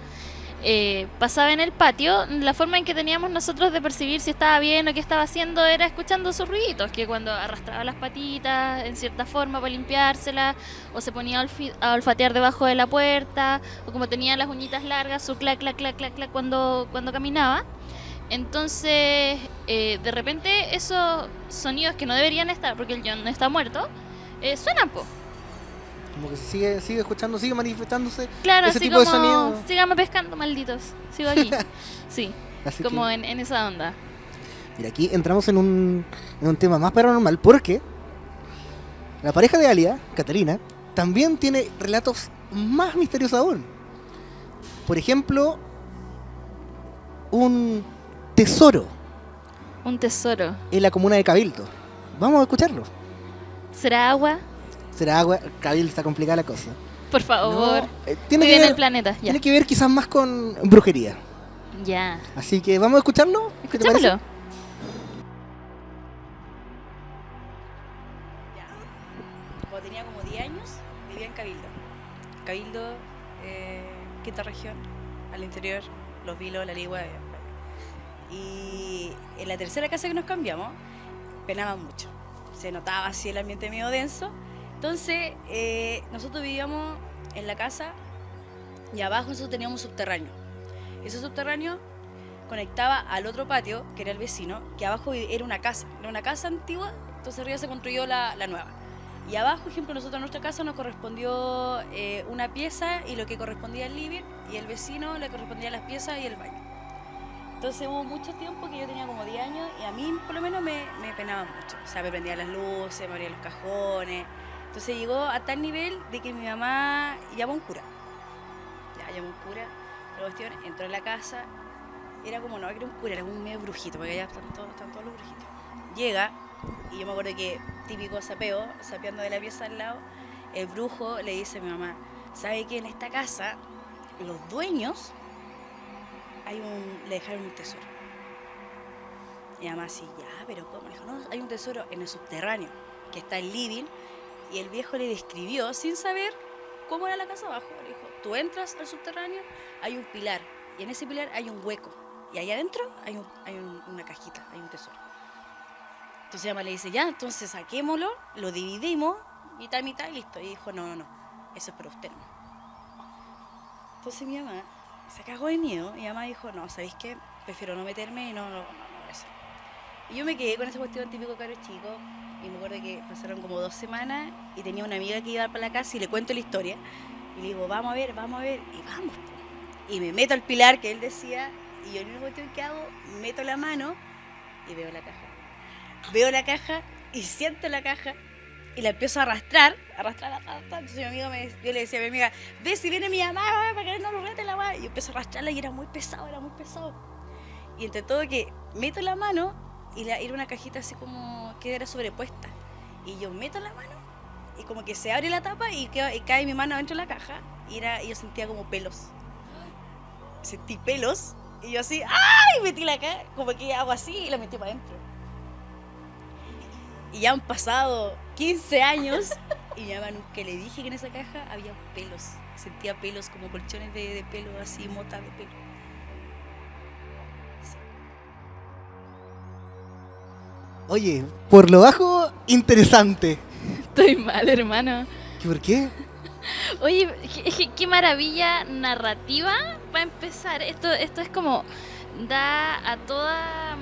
pasaba en el patio. La forma en que teníamos nosotros de percibir si estaba bien o qué estaba haciendo era escuchando sus ruiditos, que cuando arrastraba las patitas en cierta forma para limpiárselas, o se ponía a olfatear debajo de la puerta, o como tenía las uñitas largas, su clac, clac, clac, clac, clac cuando caminaba. Entonces, de repente esos sonidos que no deberían estar, porque el John no está muerto, suenan, po. Como que sigue escuchando, sigue manifestándose. Claro, ese así tipo de como, sonido. síganme pescando, malditos. Sigo aquí. Sí, Así como que, en esa onda. mira, aquí entramos en un tema más paranormal, porque la pareja de Alia, Catalina, también tiene relatos más misteriosos aún. Por ejemplo, un tesoro Un tesoro. en la comuna de Cabildo. Vamos a escucharlo. ¿Será agua? Será agua, Cabildo, está complicada la cosa. Por favor. No, tiene, Estoy que en ver, el planeta. Ya. tiene que ver quizás más con brujería. Ya. Así que vamos a escucharlo. ¿Qué te parece? Escuchémoslo. Cuando tenía como 10 años, vivía en Cabildo. Cabildo, quinta región, al interior, Los Vilos, La Ligua. Y en la tercera casa que nos cambiamos, penaban mucho. Se notaba así el ambiente medio denso. Entonces, nosotros vivíamos en la casa y abajo nosotros teníamos un subterráneo. Ese subterráneo conectaba al otro patio, que era el vecino, que abajo era una casa antigua, entonces arriba se construyó la nueva. Y abajo, por ejemplo, nosotros en nuestra casa nos correspondió una pieza y lo que correspondía al living, y el vecino le correspondía las piezas y el baño. Entonces hubo mucho tiempo que yo tenía como 10 años y a mí por lo menos me penaba mucho. O sea, me prendían las luces, me abrían los cajones. Entonces llegó a tal nivel de que mi mamá llamó a un cura. Ya, llamó a un cura, la cuestión, entró en la casa. Era como, no, era un cura, era un medio brujito, porque allá están todos los brujitos. Llega, y yo me acuerdo que típico sapeo, sapeando de la pieza al lado, el brujo le dice a mi mamá, ¿sabe que en esta casa los dueños le dejaron un tesoro? Y mi mamá así, ya, pero ¿cómo? Le dijo, no, hay un tesoro en el subterráneo, que está en living, y el viejo le describió, sin saber cómo era la casa abajo, le dijo, tú entras al subterráneo, hay un pilar, y en ese pilar hay un hueco, y allá adentro hay una cajita, hay un tesoro. Entonces mi mamá le dice, ya, entonces saquémoslo, lo dividimos, mitad, y listo. Y dijo, no, eso es para usted, no. Entonces mi mamá se cagó de miedo, y mi mamá dijo, no, ¿sabéis qué? Prefiero no meterme y no eso. Y yo me quedé con esa cuestión típico caro chico, y me acuerdo que pasaron como 2 semanas, y tenía una amiga que iba para la casa, y le cuento la historia, y le digo, vamos a ver, y vamos. Y me meto al pilar que él decía, y yo en una cuestión que hago, meto la mano, y veo la caja. Veo la caja y siento la caja y la empiezo a arrastrar. Entonces yo le decía a mi amiga, ve si viene mi mamá para que no lo rete la mamá. Y yo empiezo a arrastrarla y era muy pesado. Y entre todo que meto la mano y era una cajita así como que era sobrepuesta. Y yo meto la mano y como que se abre la tapa y cae mi mano dentro de la caja y yo sentía como pelos. Sentí pelos y yo así, ¡ay! Metí la caja, como que hago así y la metí para adentro. Y ya han pasado 15 años y mi mamá nunca le dije que en esa caja había pelos. Sentía pelos como colchones de pelo, así, motas de pelo. Sí. Oye, por lo bajo, interesante. Estoy mal, hermano. ¿Por qué? Oye, qué maravilla narrativa para empezar. Esto es como da a toda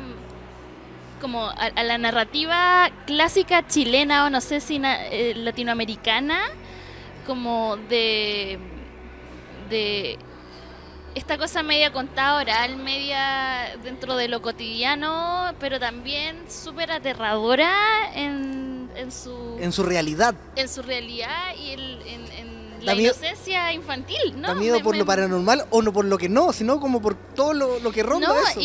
como a la narrativa clásica chilena o no sé si latinoamericana, como de esta cosa media contada oral, media dentro de lo cotidiano, pero también súper aterradora en En su realidad. y en Da la miedo- inocencia infantil, ¿no? Da miedo por lo paranormal o no por lo que no, sino como por todo lo que ronda No, eso.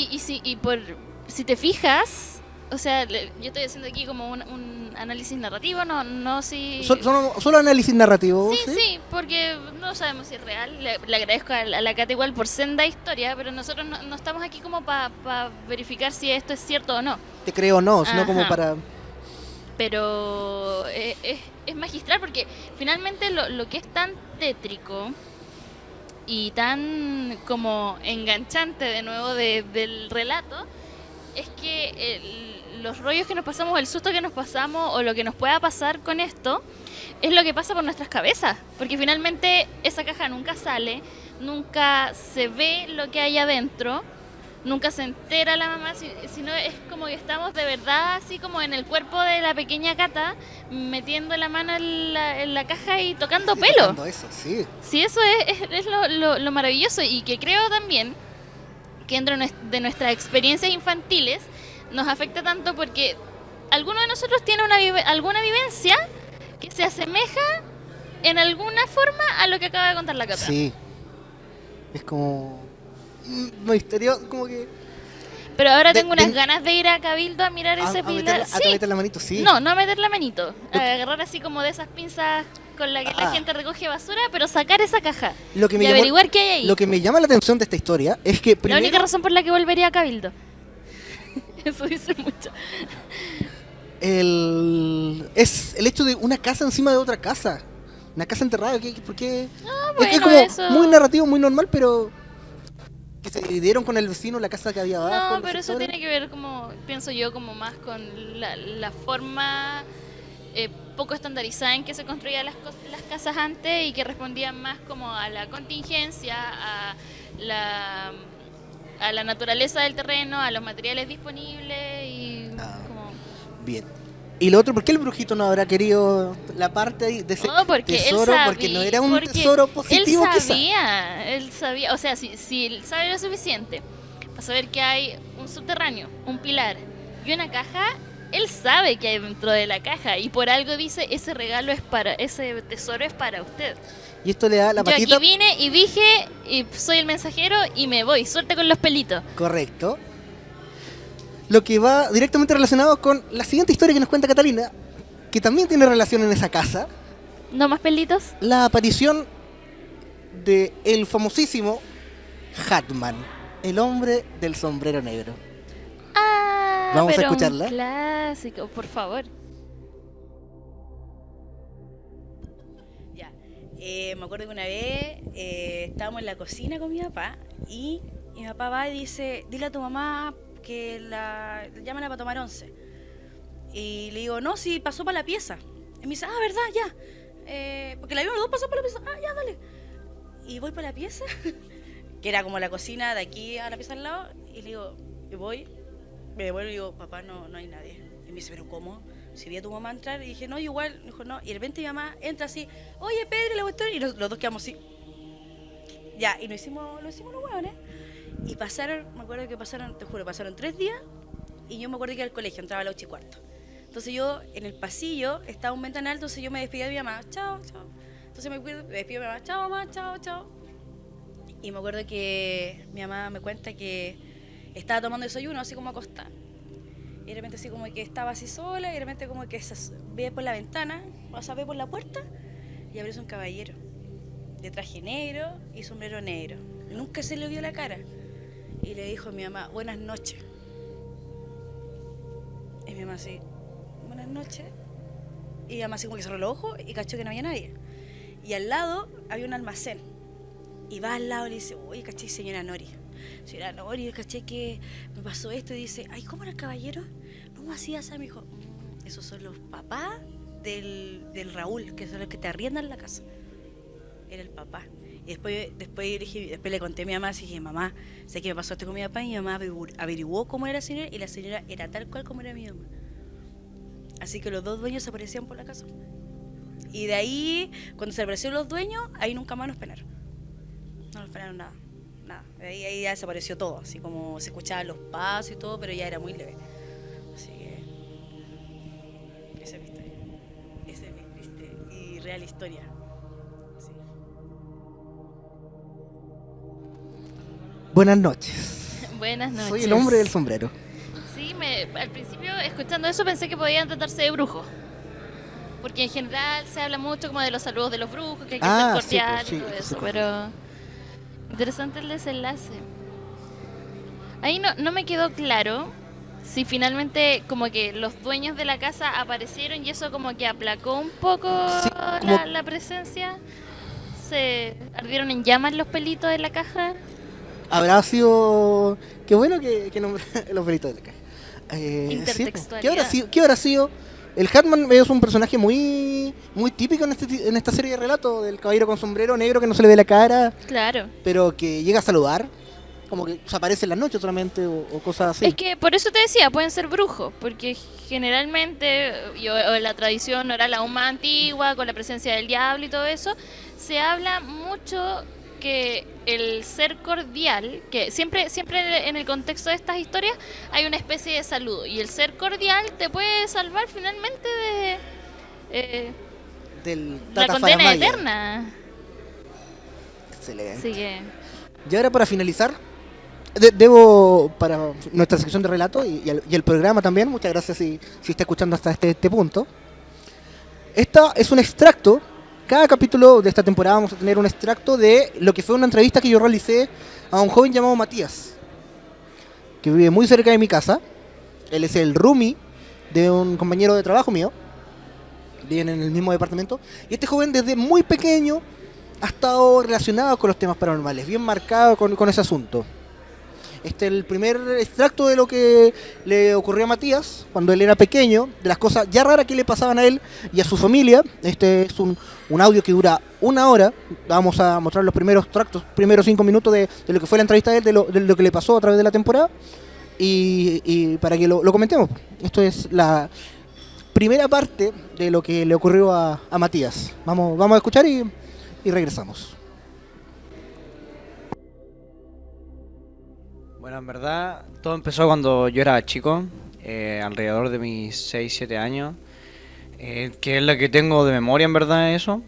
si te fijas, o sea, yo estoy haciendo aquí como un análisis narrativo, no si... Solo análisis narrativo. Sí, porque no sabemos si es real. Le agradezco a la Cata igual por senda historia, pero nosotros no estamos aquí como para verificar si esto es cierto o no. Te creo o no, sino como Ajá. para... Pero es magistral porque finalmente lo que es tan tétrico y tan como enganchante de nuevo del relato es que los rollos que nos pasamos, el susto que nos pasamos o lo que nos pueda pasar con esto es lo que pasa por nuestras cabezas, porque finalmente esa caja nunca sale, nunca se ve lo que hay adentro, nunca se entera la mamá, sino es como que estamos de verdad así como en el cuerpo de la pequeña Cata, metiendo la mano en la caja y tocando pelo. Tocando eso, sí. Sí, eso es lo maravilloso y que creo también que dentro de nuestras experiencias infantiles nos afecta tanto porque alguno de nosotros tiene alguna vivencia que se asemeja en alguna forma a lo que acaba de contar la Cata. Sí. Es como... misterioso, como que... Pero ahora De- tengo unas de- ganas de ir a Cabildo a mirar ese pilar. a meter la manito, sí. No a meter la manito. A agarrar así como de esas pinzas con la que la gente recoge basura, pero sacar esa caja Lo que me y llamó- averiguar qué hay ahí. Lo que me llama la atención de esta historia es que La primero... única razón por la que volvería a Cabildo. Eso dice mucho. Es el hecho de una casa encima de otra casa. Una casa enterrada. Porque es bueno, como eso- muy narrativo, muy normal, pero que se dividieron con el vecino la casa que había abajo. No, los pero eso sectores. tiene que ver, como pienso yo, como más con la forma poco estandarizada en que se construían las casas antes y que respondían más como a la contingencia, a la naturaleza del terreno, a los materiales disponibles y como... Bien. Y lo otro, ¿por qué el brujito no habrá querido la parte ahí de ese No, porque tesoro? él sabía, Porque no era un porque tesoro positivo, él sabía, o sea, si él sabe lo suficiente para saber que hay un subterráneo, un pilar y una caja, él sabe que hay dentro de la caja y por algo dice, ese tesoro es para usted. Y esto le da la Yo aquí patita. vine y dije, y soy el mensajero y me voy, suerte con los pelitos. Correcto. Lo que va directamente relacionado con la siguiente historia que nos cuenta Catalina, que también tiene relación en esa casa. ¿No más pelitos? La aparición de el famosísimo Hatman, el hombre del sombrero negro. Ah, Vamos a pero escucharla. un clásico, por favor. Ya. Me acuerdo que una vez estábamos en la cocina con mi papá y mi papá va y dice, dile a tu mamá que llámala para tomar once. Y le digo, no, si pasó para la pieza. Y me dice, verdad, ya. Porque la vimos los dos, pasó para la pieza. Ya, dale. Y voy para la pieza, que era como la cocina de aquí a la pieza al lado, y le digo, y voy, me devuelvo y digo, papá, no hay nadie. Y me dice, ¿pero cómo? Si vi a tu mamá entrar, y dije, no, igual, me dijo, no. Y de repente mi mamá entra así, oye, Pedro, y la cuestión, y los dos quedamos así. Ya, y lo hicimos los hueones. Y pasaron, me acuerdo que pasaron, te juro, pasaron 3 días, y yo me acuerdo que al colegio entraba a las 8:15. Entonces yo, en el pasillo, estaba un ventanal, entonces yo me despedí de mi mamá, chao, chao. Entonces me despido de mi mamá, chao, mamá, chao, chao. Y me acuerdo que mi mamá me cuenta que estaba tomando desayuno, así como acostada. y de repente así como que estaba así sola, y de repente como que ve por la ventana, o sea, ve por la puerta, y aparece un caballero, de traje negro y sombrero negro. Nunca se le vio la cara. Y le dijo a mi mamá, buenas noches. Y mi mamá así, buenas noches. Y mi mamá así como que cerró los ojos y cachó que no había nadie. Y al lado había un almacén. Y va al lado y le dice, oye, caché, señora Nori. Señora Nori, caché que me pasó esto. Y dice, ay, ¿cómo era el caballero? No, así, así. Me dijo, esos son los papás del Raúl, que son los que te arriendan la casa. Era el papá. Y después le conté a mi mamá, y dije, mamá, sé que me pasó esto con mi papá, y mi mamá averiguó cómo era la señora, y la señora era tal cual como era mi mamá. Así que los dos dueños se aparecían por la casa. Y de ahí, cuando se aparecieron los dueños, ahí nunca más nos penaron. No nos penaron nada. De ahí ya desapareció todo, así como se escuchaban los pasos y todo, pero ya era muy leve. Así que esa es mi historia. Esa es mi triste y real historia. Sí. Buenas noches. Buenas noches. Soy el hombre del sombrero. Sí, al principio, escuchando eso, pensé que podían tratarse de brujos. Porque en general se habla mucho como de los saludos de los brujos, que hay que ser cordial sí, y todo pues, eso, sí. pero interesante el desenlace. Ahí no me quedó claro si finalmente como que los dueños de la casa aparecieron y eso como que aplacó un poco Sí, como- la presencia. Se ardieron en llamas los pelitos de la caja. Habrá sido... Qué bueno que nombré los pelitos de la caja. Intertextualidad. ¿Qué habrá sido? El Hatman es un personaje muy típico en esta serie de relatos del caballero con sombrero negro que no se le ve la cara, Claro. pero que llega a saludar, como que se aparece en las noches solamente o cosas así. Es que por eso te decía, pueden ser brujos, porque generalmente, o en la tradición oral aún más antigua, con la presencia del diablo y todo eso, se habla mucho que el ser cordial, que siempre en el contexto de estas historias hay una especie de saludo, y el ser cordial te puede salvar finalmente de Del la Tata condena Faramaya. eterna. Excelente. Así que... Y ahora para finalizar, debo para nuestra sección de relato y el programa también, muchas gracias si está escuchando hasta este punto. Esta es un extracto, cada capítulo de esta temporada vamos a tener un extracto de lo que fue una entrevista que yo realicé a un joven llamado Matías, que vive muy cerca de mi casa. Él es el roomie de un compañero de trabajo mío, viven en el mismo departamento, y este joven desde muy pequeño ha estado relacionado con los temas paranormales, bien marcado con ese asunto. Este es el primer extracto de lo que le ocurrió a Matías cuando él era pequeño, de las cosas ya raras que le pasaban a él y a su familia. Este es un audio que dura 1 hora. Vamos a mostrar los primeros tractos, primeros 5 minutos de lo que fue la entrevista de él, de lo que le pasó a través de la temporada. Y para que lo comentemos. Esto es la primera parte de lo que le ocurrió a Matías. Vamos a escuchar y regresamos. Bueno, en verdad, todo empezó cuando yo era chico, alrededor de mis 6, 7 años, que es lo que tengo de memoria, en verdad, eso.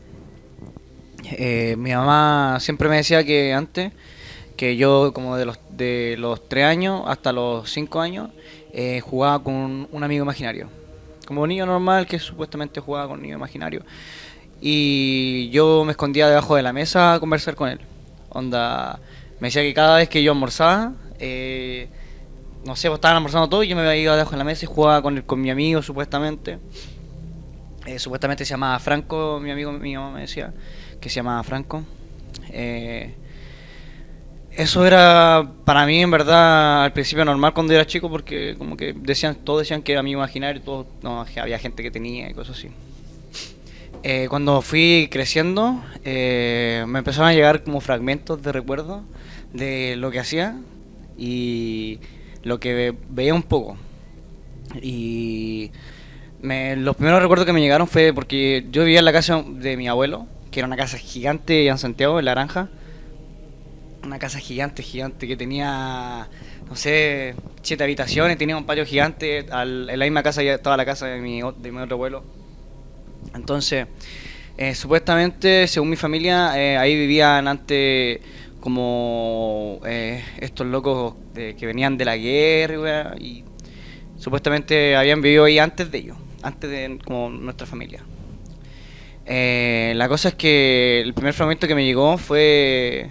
Mi mamá siempre me decía que antes, que yo como de los 3 años hasta los 5 años, jugaba con un amigo imaginario. Como un niño normal que supuestamente jugaba con un niño imaginario. Y yo me escondía debajo de la mesa a conversar con él. Onda, me decía que cada vez que yo almorzaba, no sé, pues estaban almorzando todo y yo me iba debajo de la mesa y jugaba con mi amigo supuestamente. Supuestamente se llamaba Franco, mi amigo, mi mamá me decía que se llamaba Franco. Eso era para mí en verdad al principio normal cuando era chico, porque como que todos decían que era amigo imaginario, todos, no, que había gente que tenía y cosas así. Cuando fui creciendo, me empezaron a llegar como fragmentos de recuerdos de lo que hacía y lo que veía un poco. Y los primeros recuerdos que me llegaron fue porque yo vivía en la casa de mi abuelo, que era una casa gigante en Santiago, en La Granja. Una casa gigante que tenía, no sé, 7 habitaciones, tenía un patio gigante. En la misma casa ya estaba la casa de mi otro abuelo. Entonces, supuestamente, según mi familia, ahí vivían antes como estos locos que venían de la guerra, y supuestamente habían vivido ahí antes de ellos, antes de como nuestra familia. La cosa es que el primer fragmento que me llegó fue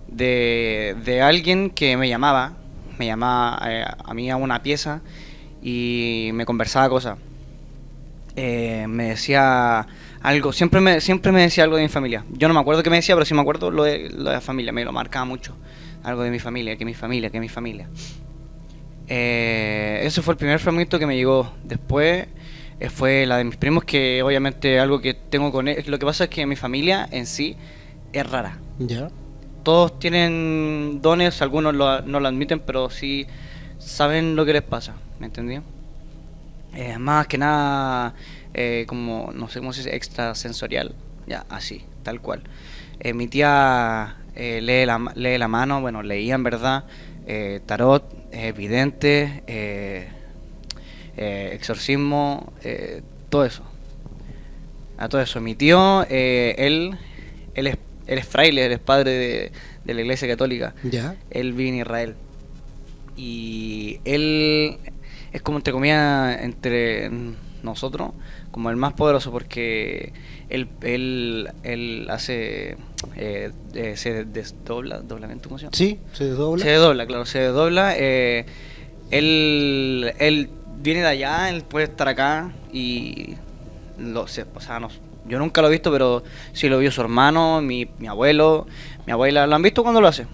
de alguien que me llamaba a mí a una pieza y me conversaba cosas. Me decía algo, siempre me decía algo de mi familia. Yo no me acuerdo qué me decía, pero sí me acuerdo lo de la familia, me lo marcaba mucho. Algo de mi familia, que mi familia, que mi familia. Ese fue el primer fragmento que me llegó. Después fue la de mis primos, que obviamente algo que tengo con él. Lo que pasa es que mi familia en sí es rara. Ya. Todos tienen dones, algunos no lo admiten, pero sí saben lo que les pasa, ¿me entendí? Más que nada, como, no sé cómo se dice, extrasensorial, ya, así, tal cual. Mi tía lee la mano, bueno, leía en verdad, tarot, vidente, exorcismo, todo eso. A todo eso. Mi tío, él es fraile, él es padre de la iglesia católica. Ya. Él vive en Israel. Y él es como, entre comillas, entre nosotros, como el más poderoso, porque él hace, se desdobla, doblamiento, ¿cómo se llama? Sí, se desdobla. Se desdobla, claro, se desdobla. Él viene de allá, él puede estar acá y o sea, yo nunca lo he visto, pero sí lo vio su hermano, mi abuelo, mi abuela, lo han visto cuando lo hace.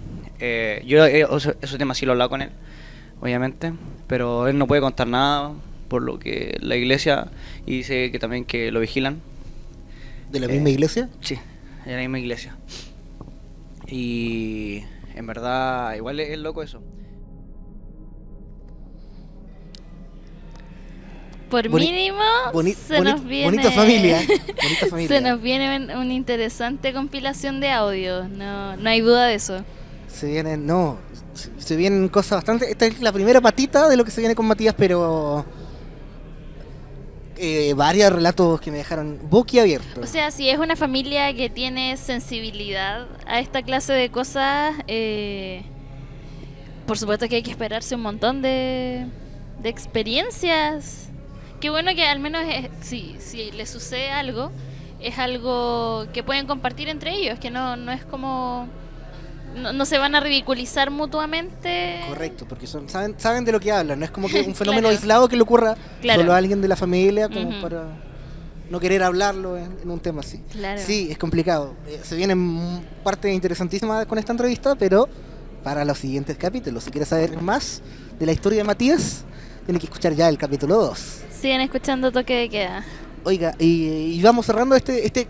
Yo esos temas sí lo he hablado con él, obviamente, pero él no puede contar nada por lo que la iglesia, y dice que también que lo vigilan. ¿De la misma iglesia? Sí, de la misma iglesia. Y en verdad, igual es loco eso. Por mínimo, nos viene, bonita familia. Bonita familia. se nos viene una interesante compilación de audio, no hay duda de eso. Se vienen cosas bastante. Esta es la primera patita de lo que se viene con Matías, pero varios relatos que me dejaron boquiabierto. O sea, si es una familia que tiene sensibilidad a esta clase de cosas, por supuesto que hay que esperarse un montón de experiencias. Qué bueno que al menos si les sucede algo, es algo que pueden compartir entre ellos, que no es como... No se van a ridiculizar mutuamente. Correcto, porque saben de lo que hablan. No es como que un fenómeno Claro. aislado que le ocurra Claro. solo a alguien de la familia, como Ujú. para no querer hablarlo en un tema así. Claro. Sí, es complicado. Se vienen partes interesantísimas con esta entrevista, pero para los siguientes capítulos. Si quieres saber más de la historia de Matías, tienes que escuchar ya el capítulo 2. Siguen escuchando Toque de Queda. Oiga, y vamos cerrando este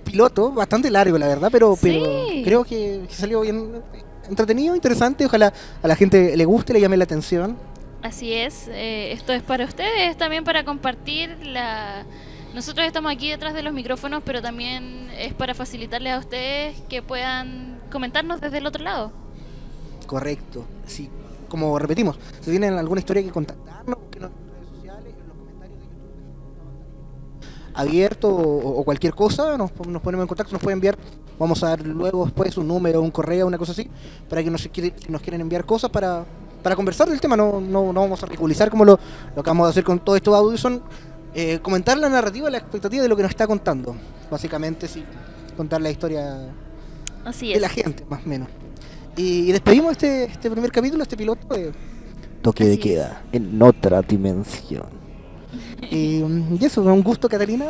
piloto, bastante largo la verdad, pero Sí. creo que salió bien entretenido, interesante. Ojalá a la gente le guste, le llame la atención. Así es, esto es para ustedes, también para compartir Nosotros estamos aquí detrás de los micrófonos, pero también es para facilitarles a ustedes que puedan comentarnos desde el otro lado. Correcto. Sí, como repetimos, si tienen alguna historia que contactarnos, que nos en redes sociales, en los comentarios de YouTube abierto o cualquier cosa, nos ponemos en contacto, nos pueden enviar, vamos a dar luego después un número, un correo, una cosa así, para que si nos quieren enviar cosas para conversar del tema. No vamos a ridiculizar como lo que vamos a hacer con todos estos audios, son comentar la narrativa, la expectativa de lo que nos está contando. Básicamente, sí, contar la historia Así de es. la gente, más o menos. Y despedimos este primer capítulo, este piloto de Toque de Así Queda en otra dimensión. Y eso, un gusto, Catalina.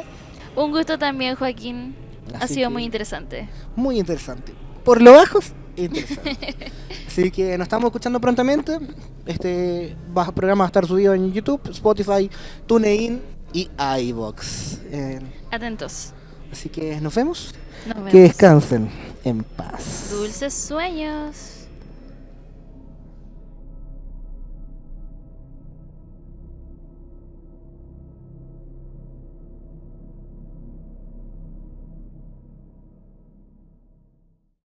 Un gusto también, Joaquín. Ha Así sido que- muy interesante. Muy interesante. Por lo bajos, interesante. Así que nos estamos escuchando prontamente. Este programa va a estar subido en YouTube, Spotify, TuneIn y iVoox. Atentos. Así que nos vemos. Nos vemos. Que descansen en paz. Dulces sueños.